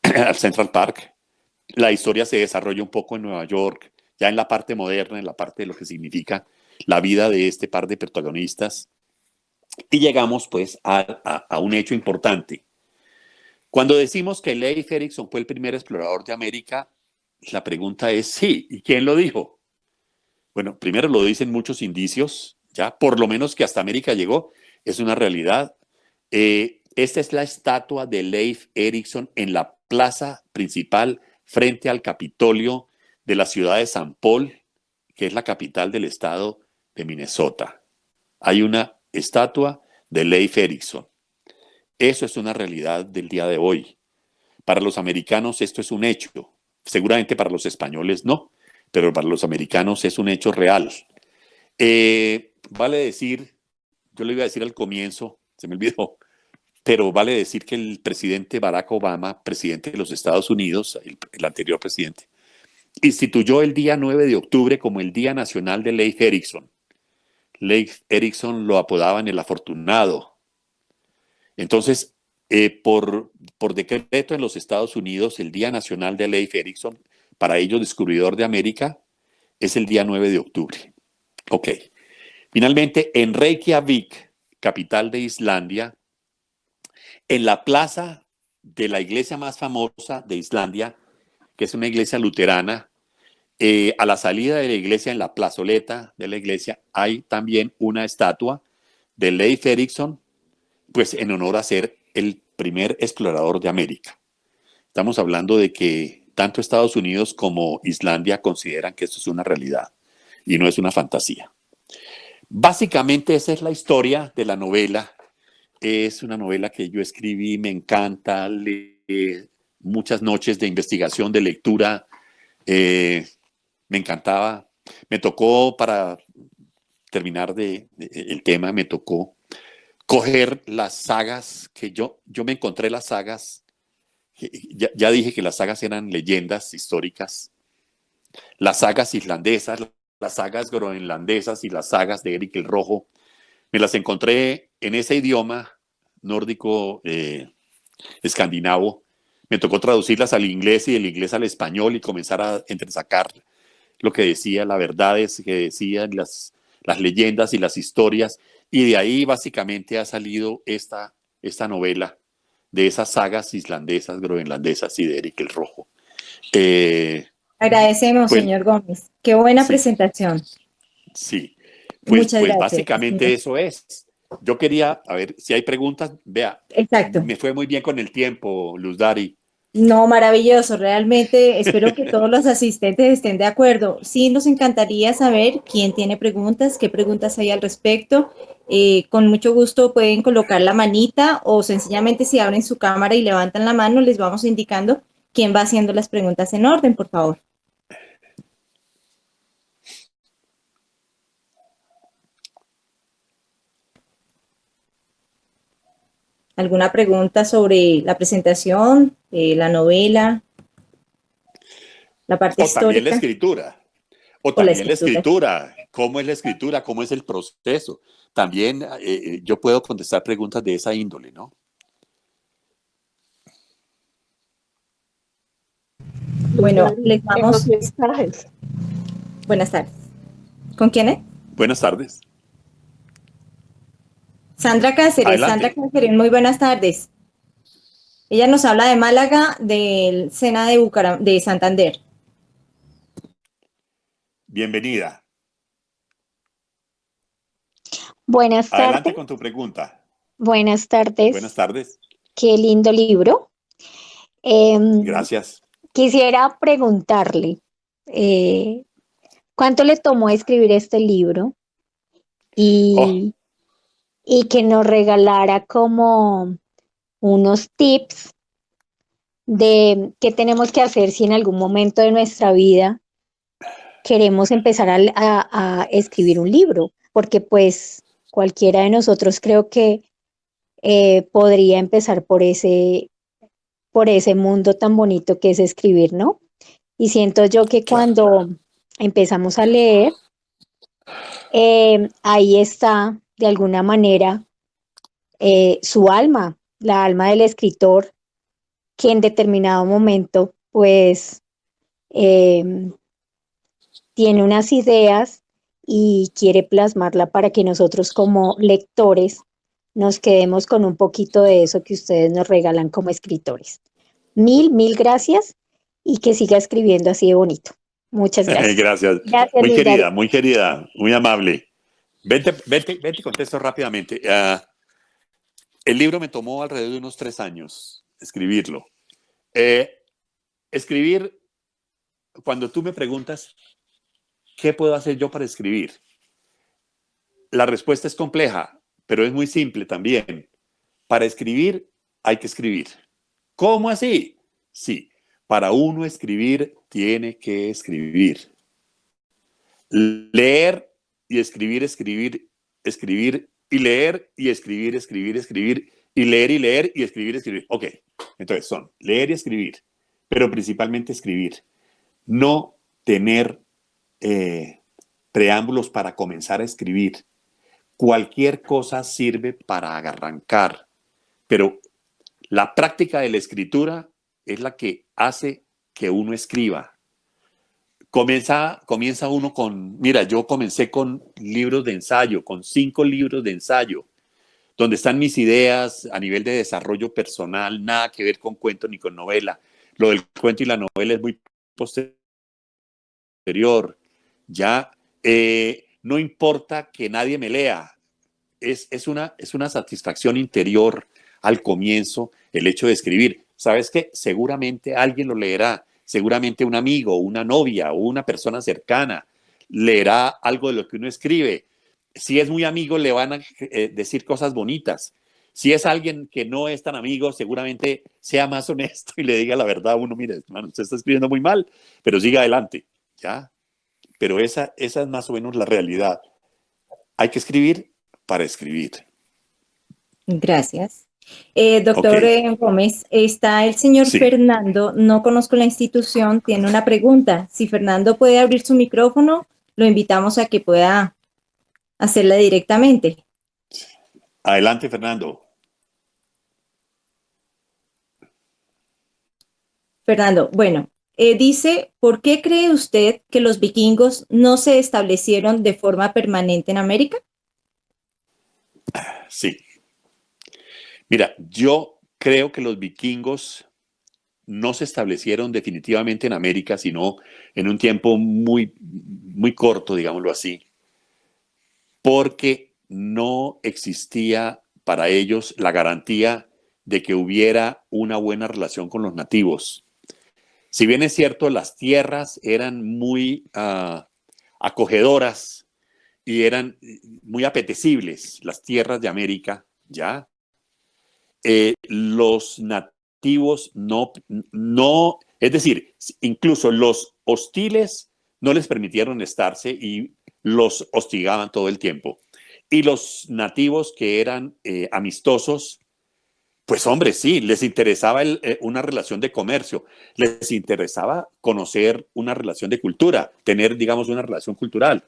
al Central Park. La historia se desarrolla un poco en Nueva York, ya en la parte moderna, en la parte de lo que significa la vida de este par de protagonistas. Y llegamos pues a un hecho importante. Cuando decimos que Leif Erikson fue el primer explorador de América, la pregunta es sí, ¿y quién lo dijo? Bueno, primero lo dicen muchos indicios, ya por lo menos que hasta América llegó, es una realidad. Esta es la estatua de Leif Erikson en la plaza principal frente al Capitolio de la ciudad de San Paul, que es la capital del estado de Minnesota. Hay una estatua de Leif Erikson. Eso es una realidad del día de hoy. Para los americanos esto es un hecho. Seguramente para los españoles no, pero para los americanos es un hecho real. Vale decir, yo lo iba a decir al comienzo, se me olvidó, pero vale decir que el presidente Barack Obama, presidente de los Estados Unidos, el anterior presidente, instituyó el día 9 de octubre como el Día Nacional de Leif Erikson. Leif Erikson lo apodaban el afortunado. Entonces, por decreto en los Estados Unidos, el Día Nacional de Leif Erikson, para ellos descubridor de América, es el día 9 de octubre. Ok. Finalmente, en Reykjavik, capital de Islandia, en la plaza de la iglesia más famosa de Islandia, que es una iglesia luterana, a la salida de la iglesia, en la plazoleta de la iglesia, hay también una estatua de Leif Erikson, pues en honor a ser el primer explorador de América. Estamos hablando de que tanto Estados Unidos como Islandia consideran que esto es una realidad y no es una fantasía. Básicamente esa es la historia de la novela. Es una novela que yo escribí, me encanta, muchas noches de investigación, de lectura, me encantaba. Me tocó, para terminar el tema, me tocó coger las sagas que yo me encontré las sagas. Ya dije que las sagas eran leyendas históricas. Las sagas islandesas, las sagas groenlandesas y las sagas de Eric el Rojo, me las encontré en ese idioma nórdico escandinavo. Me tocó traducirlas al inglés y del inglés al español y comenzar a entresacar lo que decía, la verdad es que decían las leyendas y las historias. Y de ahí básicamente ha salido esta novela de esas sagas islandesas, groenlandesas y de Eric el Rojo. Agradecemos, Pues, señor Gómez. Qué buena sí, presentación. sí. Muchas Pues gracias. básicamente eso es. Yo quería, a ver, si hay preguntas, vea, Exacto. me fue muy bien con el tiempo, Luz Dari. No, maravilloso. Realmente espero que todos los asistentes estén de acuerdo. Sí, nos encantaría saber quién tiene preguntas, qué preguntas hay al respecto. Con mucho gusto pueden colocar la manita o sencillamente si abren su cámara y levantan la mano, les vamos indicando quién va haciendo las preguntas en orden, por favor. ¿Alguna pregunta sobre la presentación, la novela, la parte O también la histórica escritura. O o la también la escritura? escritura. ¿Cómo es la escritura? ¿Cómo es el proceso? También yo puedo contestar preguntas de esa índole, ¿no? Bueno, les vamos. Mensajes. Buenas tardes. ¿Con quién es? Buenas tardes. Sandra Cáceres. Adelante. Sandra Cáceres, muy buenas tardes. Ella nos habla de Málaga, del SENA de Santander. Bienvenida. Buenas Adelante tardes. con tu pregunta. Buenas tardes. Buenas tardes. Qué lindo libro. Gracias. Quisiera preguntarle, ¿cuánto le tomó escribir este libro? Oh, y que nos regalara como unos tips de qué tenemos que hacer si en algún momento de nuestra vida queremos empezar a escribir un libro, porque pues cualquiera de nosotros creo que podría empezar por ese mundo tan bonito que es escribir, ¿no? Y siento yo que claro. cuando empezamos a leer, ahí está de alguna manera su alma, la alma del escritor, que en determinado momento pues eh, tiene unas ideas y quiere plasmarla para que nosotros como lectores nos quedemos con un poquito de eso que ustedes nos regalan como escritores. Mil gracias y que siga escribiendo así de bonito. Muchas gracias. Gracias. Gracias, Luis David. Muy querida, muy amable. Vente y contesto rápidamente. El libro me tomó alrededor de unos 3 años escribirlo. Eh, escribir, cuando tú me preguntas, ¿qué puedo hacer yo para escribir? La respuesta es compleja, pero es muy simple también. Para escribir hay que escribir. ¿Cómo así? Sí, para uno escribir tiene que escribir. Leer y escribir, escribir y leer y escribir, escribir y leer y escribir, escribir. Ok, entonces son leer y escribir, pero principalmente escribir. No tener preámbulos para comenzar a escribir. Cualquier cosa sirve para arrancar, pero la práctica de la escritura es la que hace que uno escriba. Comienza uno con, mira, yo comencé con libros de ensayo, con 5 libros de ensayo, donde están mis ideas a nivel de desarrollo personal, nada que ver con cuento ni con novela. Lo del cuento y la novela es muy posterior. Ya no importa que nadie me lea, es una satisfacción interior al comienzo el hecho de escribir. ¿Sabes qué? Seguramente alguien lo leerá, seguramente un amigo, una novia o una persona cercana leerá algo de lo que uno escribe. Si es muy amigo, le van a decir cosas bonitas. Si es alguien que no es tan amigo, seguramente sea más honesto y le diga la verdad a uno, mire, hermano, usted está escribiendo muy mal, pero siga adelante, ¿ya? Pero esa es más o menos la realidad. Hay que escribir para escribir. Gracias. Ok, Doctor Gómez, está el señor sí. Fernando, no conozco la institución, tiene una pregunta. Si Fernando puede abrir su micrófono, lo invitamos a que pueda hacerla directamente. Adelante, Fernando. Fernando, bueno, dice, ¿por qué cree usted que los vikingos no se establecieron de forma permanente en América? Sí. Mira, yo creo que los vikingos no se establecieron definitivamente en América, sino en un tiempo muy corto, digámoslo así, porque no existía para ellos la garantía de que hubiera una buena relación con los nativos. Si bien es cierto, las tierras eran muy acogedoras y eran muy apetecibles, las tierras de América, ¿ya? Los nativos no, es decir, incluso los hostiles no les permitieron estarse y los hostigaban todo el tiempo. Y los nativos que eran amistosos, pues hombre, sí, les interesaba una relación de comercio, les interesaba conocer una relación de cultura, tener, digamos, una relación cultural,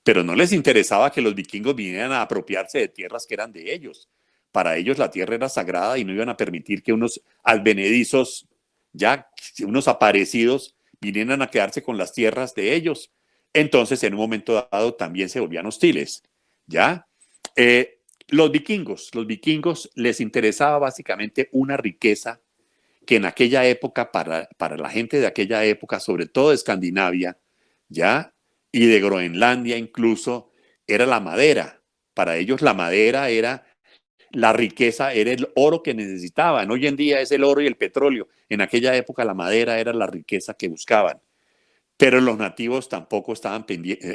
pero no les interesaba que los vikingos vinieran a apropiarse de tierras que eran de ellos. Para ellos la tierra era sagrada y no iban a permitir que unos advenedizos, ya unos aparecidos, vinieran a quedarse con las tierras de ellos. Entonces, en un momento dado, también se volvían hostiles, ¿ya? Los vikingos les interesaba básicamente una riqueza que en aquella época, para la gente de aquella época, sobre todo de Escandinavia, ¿ya? Y de Groenlandia incluso, era la madera. Para ellos la madera era la riqueza, era el oro que necesitaban. Hoy en día es el oro y el petróleo. En aquella época la madera era la riqueza que buscaban. Pero los nativos tampoco estaban,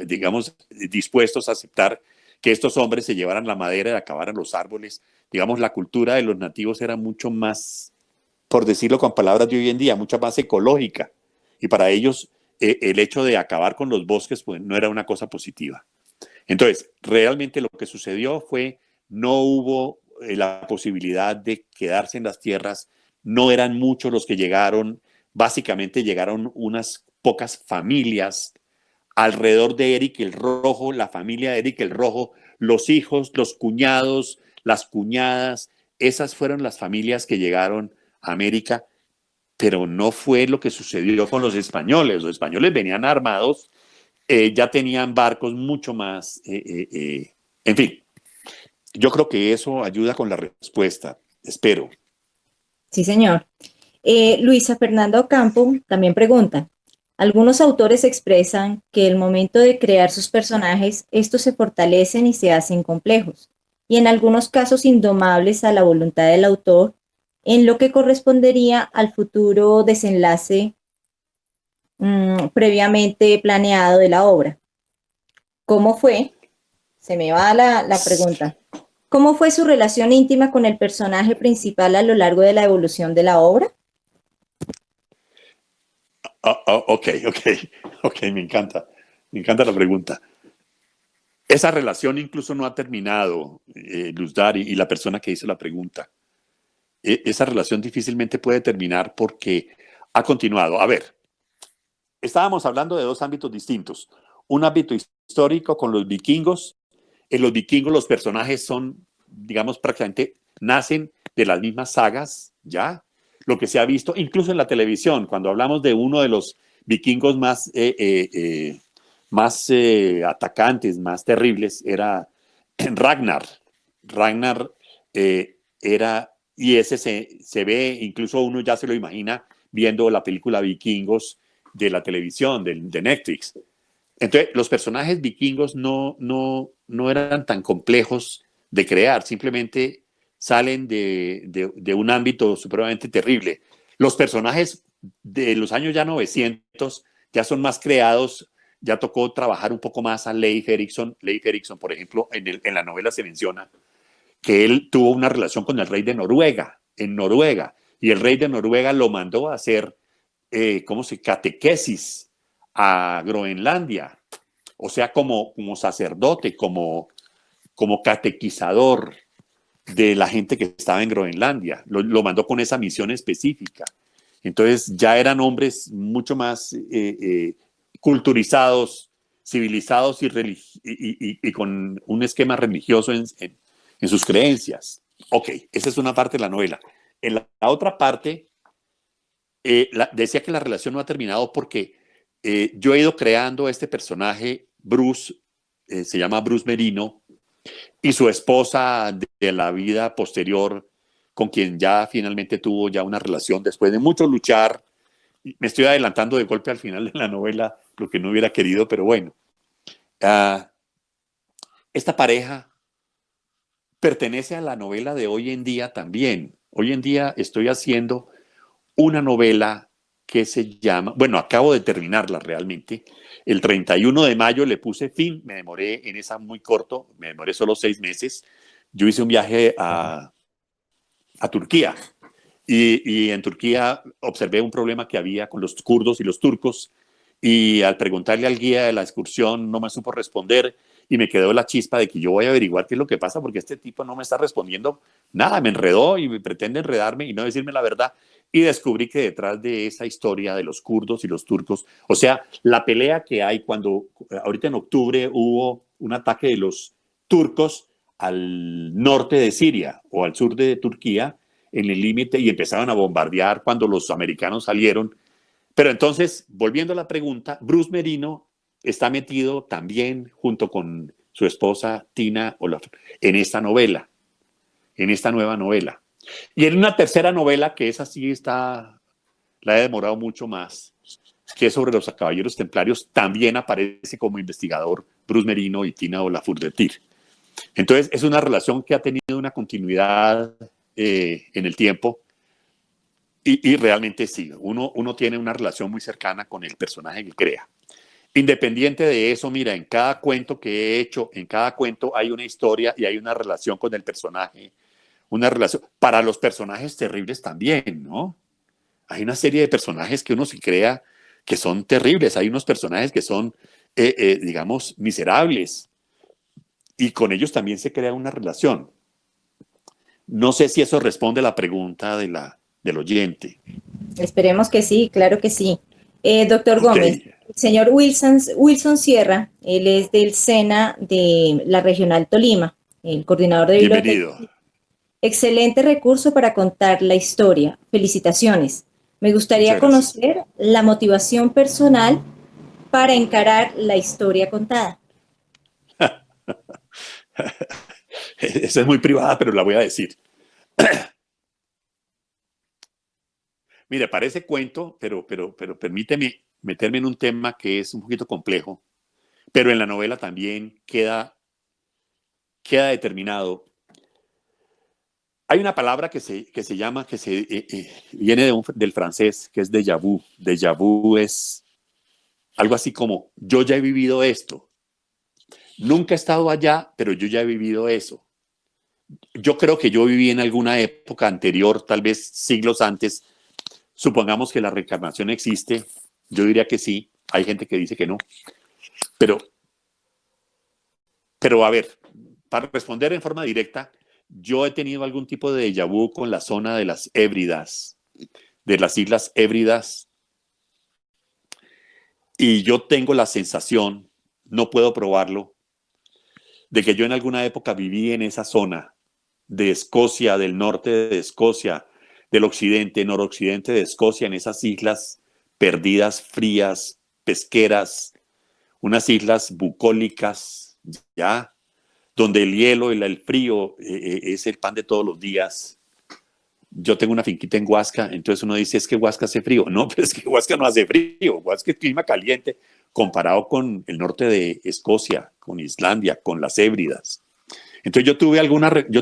digamos, dispuestos a aceptar que estos hombres se llevaran la madera y acabaran los árboles. Digamos, la cultura de los nativos era mucho más, por decirlo con palabras de hoy en día, mucho más ecológica. Y para ellos el hecho de acabar con los bosques pues, no era una cosa positiva. Entonces, realmente lo que sucedió fue, no hubo la posibilidad de quedarse en las tierras, no eran muchos los que llegaron, básicamente llegaron unas pocas familias alrededor de Eric el Rojo, la familia de Eric el Rojo, los hijos, los cuñados, las cuñadas, esas fueron las familias que llegaron a América, pero no fue lo que sucedió con los españoles. Los españoles venían armados, ya tenían barcos mucho más, en fin, yo creo que eso ayuda con la respuesta, espero. Sí, señor. Luisa Fernanda Ocampo también pregunta, algunos autores expresan que el momento de crear sus personajes, estos se fortalecen y se hacen complejos, y en algunos casos indomables a la voluntad del autor, en lo que correspondería al futuro desenlace previamente planeado de la obra. ¿Cómo fue? Se me va la pregunta. ¿Cómo fue su relación íntima con el personaje principal a lo largo de la evolución de la obra? Ok, me encanta la pregunta. Esa relación incluso no ha terminado, Luz Dari, y la persona que hizo la pregunta. Esa relación difícilmente puede terminar porque ha continuado. A ver, estábamos hablando de dos ámbitos distintos. Un ámbito histórico con los vikingos. En los vikingos los personajes son, digamos, prácticamente nacen de las mismas sagas, ¿ya? Lo que se ha visto, incluso en la televisión, cuando hablamos de uno de los vikingos más atacantes, más terribles, era Ragnar. Ragnar era, y ese se ve, incluso uno ya se lo imagina viendo la película Vikingos de la televisión, de Netflix. Entonces, los personajes vikingos no eran tan complejos de crear, simplemente salen de un ámbito supremamente terrible. Los personajes de los años ya 900 ya son más creados, ya tocó trabajar un poco más a Leif Erikson. Leif Erikson, por ejemplo, en la novela se menciona que él tuvo una relación con el rey de Noruega, en Noruega, y el rey de Noruega lo mandó a hacer, catequesis a Groenlandia, o sea, como sacerdote, como catequizador de la gente que estaba en Groenlandia. Lo mandó con esa misión específica. Entonces ya eran hombres mucho más culturizados, civilizados y con un esquema religioso en sus creencias. Ok, esa es una parte de la novela. En la otra parte, decía que la relación no ha terminado porque yo he ido creando este personaje, Bruce, se llama Bruce Merino, y su esposa de la vida posterior, con quien ya finalmente tuvo ya una relación después de mucho luchar. Me estoy adelantando de golpe al final de la novela, lo que no hubiera querido, pero bueno. Esta pareja pertenece a la novela de hoy en día también. Hoy en día estoy haciendo una novela que se llama, bueno, acabo de terminarla realmente. El 31 de mayo le puse fin, me demoré en esa muy corto, me demoré solo 6 meses. Yo hice un viaje a Turquía y en Turquía observé un problema que había con los kurdos y los turcos y al preguntarle al guía de la excursión no me supo responder y me quedó la chispa de que yo voy a averiguar qué es lo que pasa porque este tipo no me está respondiendo nada, me enredó y me pretende enredarme y no decirme la verdad. Y descubrí que detrás de esa historia de los kurdos y los turcos, o sea, la pelea que hay cuando ahorita en octubre hubo un ataque de los turcos al norte de Siria o al sur de Turquía, en el límite, y empezaron a bombardear cuando los americanos salieron. Pero entonces, volviendo a la pregunta, Bruce Merino está metido también junto con su esposa Tina Olaf en esta novela, en esta nueva novela. Y en una tercera novela, que esa sí está, la he demorado mucho más, que es sobre los caballeros templarios, también aparece como investigador Bruce Merino y Tina Olafur de Tir. Entonces, es una relación que ha tenido una continuidad en el tiempo y realmente sí, uno tiene una relación muy cercana con el personaje que crea. Independiente de eso, mira, en cada cuento que he hecho, en cada cuento hay una historia y hay una relación con el personaje, una relación para los personajes terribles también, ¿no? Hay una serie de personajes que uno se crea que son terribles, hay unos personajes que son, digamos, miserables y con ellos también se crea una relación. No sé si eso responde a la pregunta del oyente. Esperemos que sí, claro que sí. Doctor Ok, Gómez, el señor Wilson Sierra, él es del SENA de la Regional Tolima, el coordinador de biblioteca. bienvenido. Excelente recurso para contar la historia. Felicitaciones. Me Muchas gustaría gracias. conocer la motivación personal para encarar la historia contada. Esa es muy privada, pero la voy a decir. Mire, parece cuento, pero permíteme meterme en un tema que es un poquito complejo, pero en la novela también queda determinado. Hay una palabra que se llama, viene del francés, que es déjà vu. Déjà vu es algo así como, yo ya he vivido esto. Nunca he estado allá, pero yo ya he vivido eso. Yo creo que yo viví en alguna época anterior, tal vez siglos antes. Supongamos que la reencarnación existe. Yo diría que sí. Hay gente que dice que no. Pero, pero a ver, para responder en forma directa, yo he tenido algún tipo de déjà vu con la zona de las Hébridas, de las Islas Hébridas, y yo tengo la sensación, no puedo probarlo, de que yo en alguna época viví en esa zona de Escocia, del norte de Escocia, del occidente, noroccidente de Escocia, en esas islas perdidas, frías, pesqueras, unas islas bucólicas, ya, donde el hielo y el frío es el pan de todos los días. Yo tengo una finquita en Huasca, entonces uno dice, es que Huasca hace frío. No, pero es que Huasca no hace frío, Huasca es clima caliente comparado con el norte de Escocia, con Islandia, con las Hébridas. Entonces yo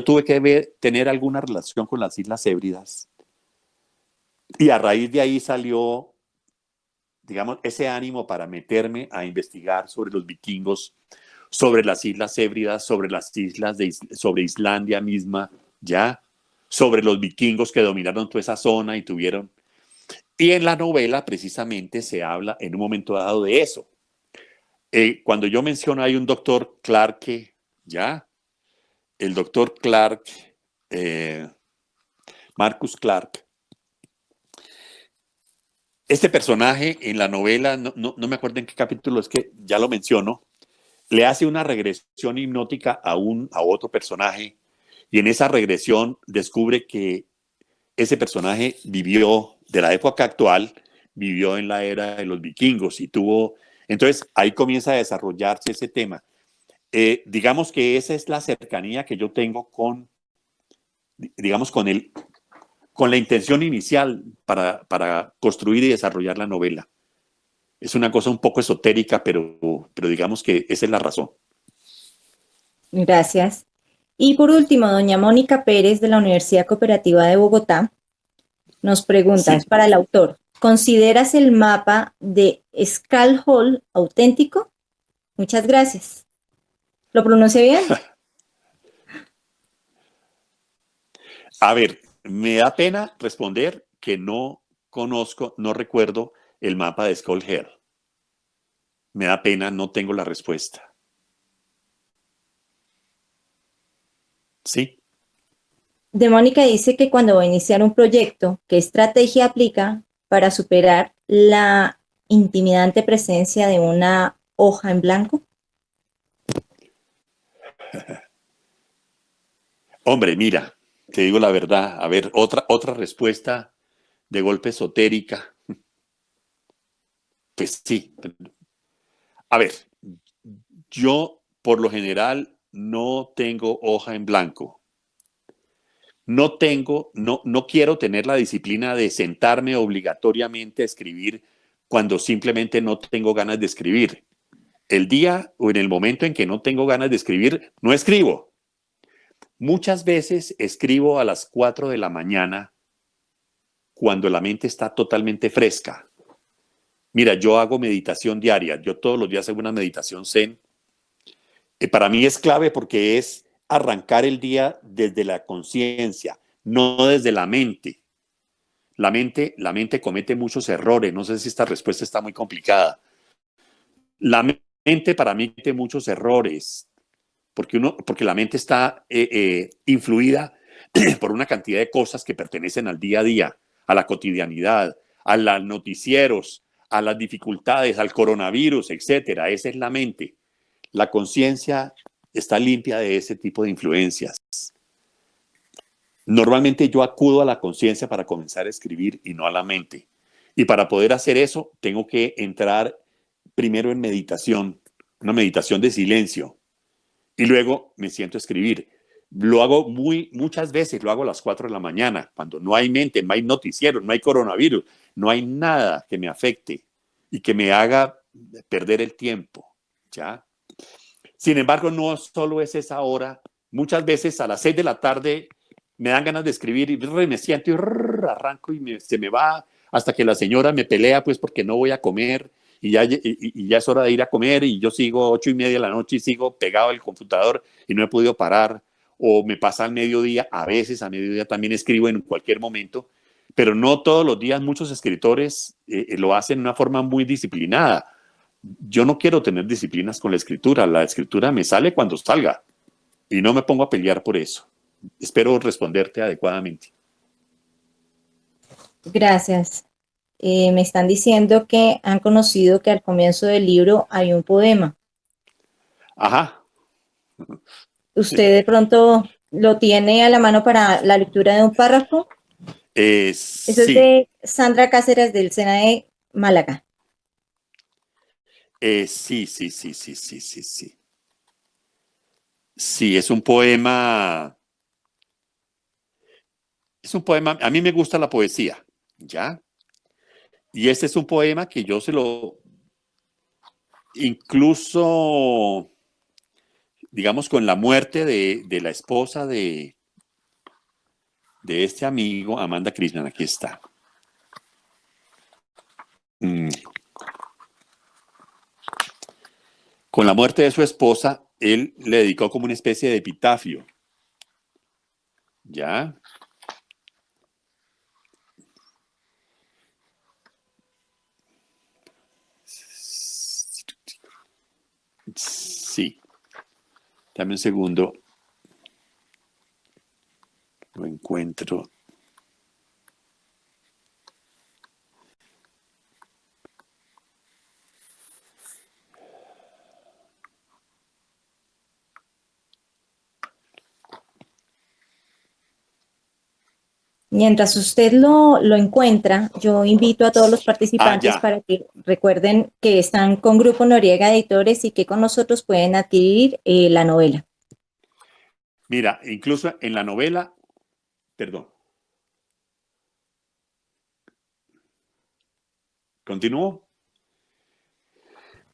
tuve que tener alguna relación con las Islas Hébridas y a raíz de ahí salió, digamos, ese ánimo para meterme a investigar sobre los vikingos, sobre las Islas Hébridas, sobre las islas sobre Islandia misma, ya, sobre los vikingos que dominaron toda esa zona y tuvieron. Y en la novela precisamente se habla en un momento dado de eso. Cuando yo menciono hay un doctor Clarke, ya, el doctor Clark, Marcus Clark. Este personaje en la novela, no me acuerdo en qué capítulo, es que ya lo menciono, le hace una regresión hipnótica a otro personaje y en esa regresión descubre que ese personaje vivió de la época actual, vivió en la era de los vikingos y tuvo, entonces ahí comienza a desarrollarse ese tema. Digamos que esa es la cercanía que yo tengo digamos, con la intención inicial para construir y desarrollar la novela. Es una cosa un poco esotérica, pero digamos que esa es la razón. Gracias. Y por último, doña Mónica Pérez de la Universidad Cooperativa de Bogotá nos pregunta, es Sí. para el autor, ¿consideras el mapa de Skalholt auténtico? Muchas gracias. ¿Lo pronuncié bien? A ver, me da pena responder que no conozco, no recuerdo el mapa de Skull. Me da pena, no tengo la respuesta. ¿Sí? De Mónica dice que cuando va a iniciar un proyecto, ¿qué estrategia aplica para superar la intimidante presencia de una hoja en blanco? Hombre, mira, te digo la verdad. A ver, otra respuesta de golpe esotérica. Pues sí. A ver, yo por lo general no tengo hoja en blanco. No quiero tener la disciplina de sentarme obligatoriamente a escribir cuando simplemente no tengo ganas de escribir. El día o en el momento en que no tengo ganas de escribir, no escribo. Muchas veces escribo a las 4 de la mañana cuando la mente está totalmente fresca. Mira, yo hago meditación diaria. Yo todos los días hago una meditación zen. Para mí es clave porque es arrancar el día desde la conciencia, no desde la mente. La mente comete muchos errores. No sé si esta respuesta está muy complicada. La mente para mí comete muchos errores porque la mente está influida por una cantidad de cosas que pertenecen al día a día, a la cotidianidad, a los noticieros, a las dificultades, al coronavirus, etcétera. Esa es la mente. La conciencia está limpia de ese tipo de influencias. Normalmente yo acudo a la conciencia para comenzar a escribir y no a la mente. Y para poder hacer eso, tengo que entrar primero en meditación, una meditación de silencio. Y luego me siento a escribir. Lo hago muchas veces, lo hago a las 4 de la mañana, cuando no hay mente, no hay noticieros, no hay coronavirus, no hay nada que me afecte y que me haga perder el tiempo, ¿ya? Sin embargo, no solo es esa hora. Muchas veces a las 6 de la tarde me dan ganas de escribir y me siento y arranco y se me va hasta que la señora me pelea, pues porque no voy a comer y ya es hora de ir a comer y yo sigo 8:30 de la noche y sigo pegado al computador y no he podido parar. O me pasa al mediodía, a veces a mediodía también escribo en cualquier momento, pero no todos los días. Muchos escritores lo hacen de una forma muy disciplinada. Yo no quiero tener disciplinas con la escritura me sale cuando salga y no me pongo a pelear por eso. Espero responderte adecuadamente. Gracias. Me están diciendo que han conocido que al comienzo del libro hay un poema. Ajá. ¿Usted de pronto lo tiene a la mano para la lectura de un párrafo? Eso es Sí. de Sandra Cáceres del SENA de Málaga. Sí. Sí, es un poema. Es un poema. A mí me gusta la poesía, ¿ya? Y este es un poema que yo incluso, digamos, con la muerte de la esposa de este amigo, Amanda Krishnan, aquí está. Con la muerte de su esposa, él le dedicó como una especie de epitafio. ¿Ya? Sí. Dame un segundo. Lo encuentro. Mientras usted lo encuentra, yo invito a todos los participantes para que recuerden que están con Grupo Noriega Editores y que con nosotros pueden adquirir la novela. Mira, incluso en la novela, perdón. ¿Continúo?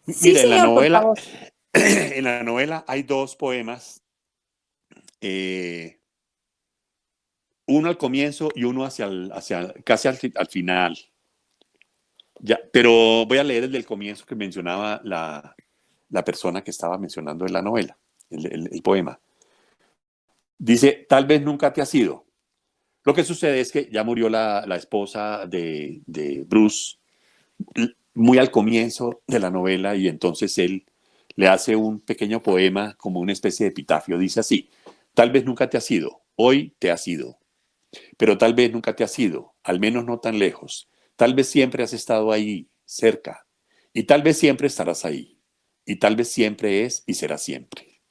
Sí, mira, señor, por favor. En la novela hay dos poemas. Uno al comienzo y uno casi al final. Ya, pero voy a leer el del comienzo que mencionaba la persona que estaba mencionando en la novela, el poema. Dice, tal vez nunca te has ido. Lo que sucede es que ya murió la esposa de Bruce muy al comienzo de la novela y entonces él le hace un pequeño poema como una especie de epitafio. Dice así, tal vez nunca te has ido, hoy te has ido. Pero tal vez nunca te has ido, al menos no tan lejos. Tal vez siempre has estado ahí, cerca. Y tal vez siempre estarás ahí. Y tal vez siempre es y será siempre.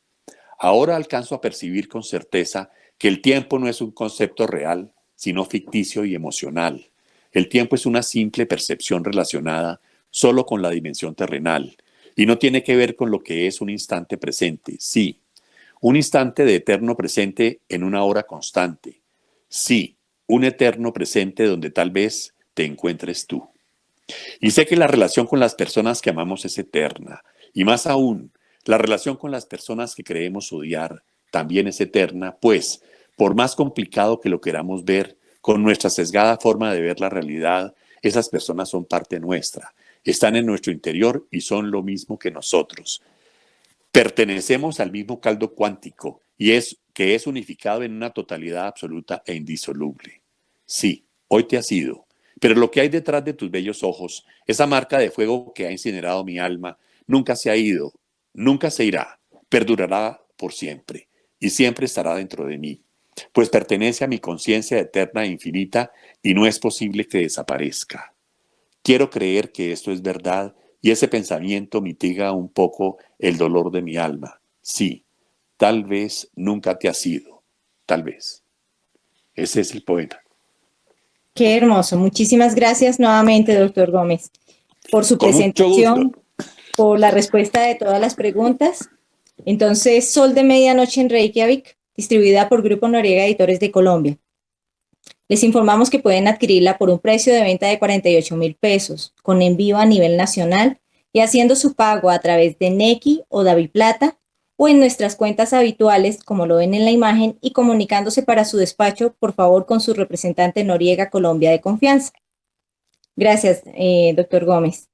Ahora alcanzo a percibir con certeza que el tiempo no es un concepto real, sino ficticio y emocional. El tiempo es una simple percepción relacionada solo con la dimensión terrenal y no tiene que ver con lo que es un instante presente. Sí, un instante de eterno presente en una hora constante. Sí, un eterno presente donde tal vez te encuentres tú. Y sé que la relación con las personas que amamos es eterna. Y más aún, la relación con las personas que creemos odiar también es eterna, pues, por más complicado que lo queramos ver, con nuestra sesgada forma de ver la realidad, esas personas son parte nuestra. están en nuestro interior y son lo mismo que nosotros. Pertenecemos al mismo caldo cuántico y que es unificado en una totalidad absoluta e indisoluble. Sí, hoy te has ido, pero lo que hay detrás de tus bellos ojos, esa marca de fuego que ha incinerado mi alma, nunca se ha ido, nunca se irá, perdurará por siempre y siempre estará dentro de mí, pues pertenece a mi conciencia eterna e infinita y no es posible que desaparezca. Quiero creer que esto es verdad y ese pensamiento mitiga un poco el dolor de mi alma. Sí, tal vez nunca te has ido, tal vez. Ese es el poema. Qué hermoso. Muchísimas gracias nuevamente, doctor Gómez, por su Con mucho presentación, gusto. por la respuesta de todas las preguntas. Entonces, Sol de Medianoche en Reykjavik, distribuida por Grupo Noriega Editores de Colombia. Les informamos que pueden adquirirla por un precio de venta de 48.000 pesos, con envío a nivel nacional y haciendo su pago a través de Nequi o DaviPlata o en nuestras cuentas habituales, como lo ven en la imagen, y comunicándose para su despacho, por favor, con su representante Noriega Colombia de confianza. Gracias, doctor Gómez.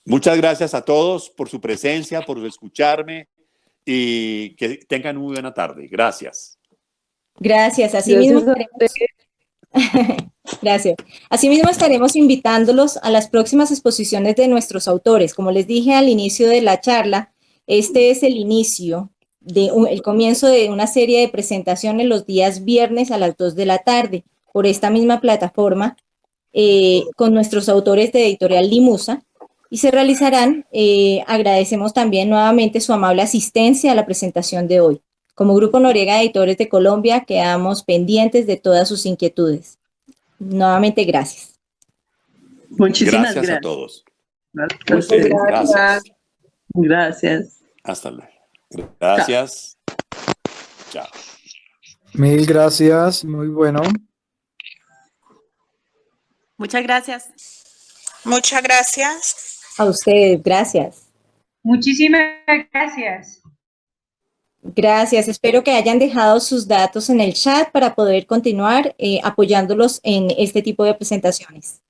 Muchas gracias a todos por su presencia, por escucharme y que tengan muy buena tarde. Gracias. Gracias. Asimismo, gracias. Asimismo, estaremos invitándolos a las próximas exposiciones de nuestros autores. Como les dije al inicio de la charla, este es el inicio, el comienzo de una serie de presentaciones los días viernes a las 2 de la tarde por esta misma plataforma con nuestros autores de Editorial Limusa y se realizarán. Agradecemos también nuevamente su amable asistencia a la presentación de hoy. Como Grupo Noriega Editores de Colombia, quedamos pendientes de todas sus inquietudes. Nuevamente, gracias. Muchísimas gracias a todos. Ustedes, gracias. Gracias. Hasta luego. Gracias. Chao. Mil gracias, muy bueno. Muchas gracias. Muchas gracias. A ustedes, gracias. Muchísimas gracias. Gracias, espero que hayan dejado sus datos en el chat para poder continuar apoyándolos en este tipo de presentaciones.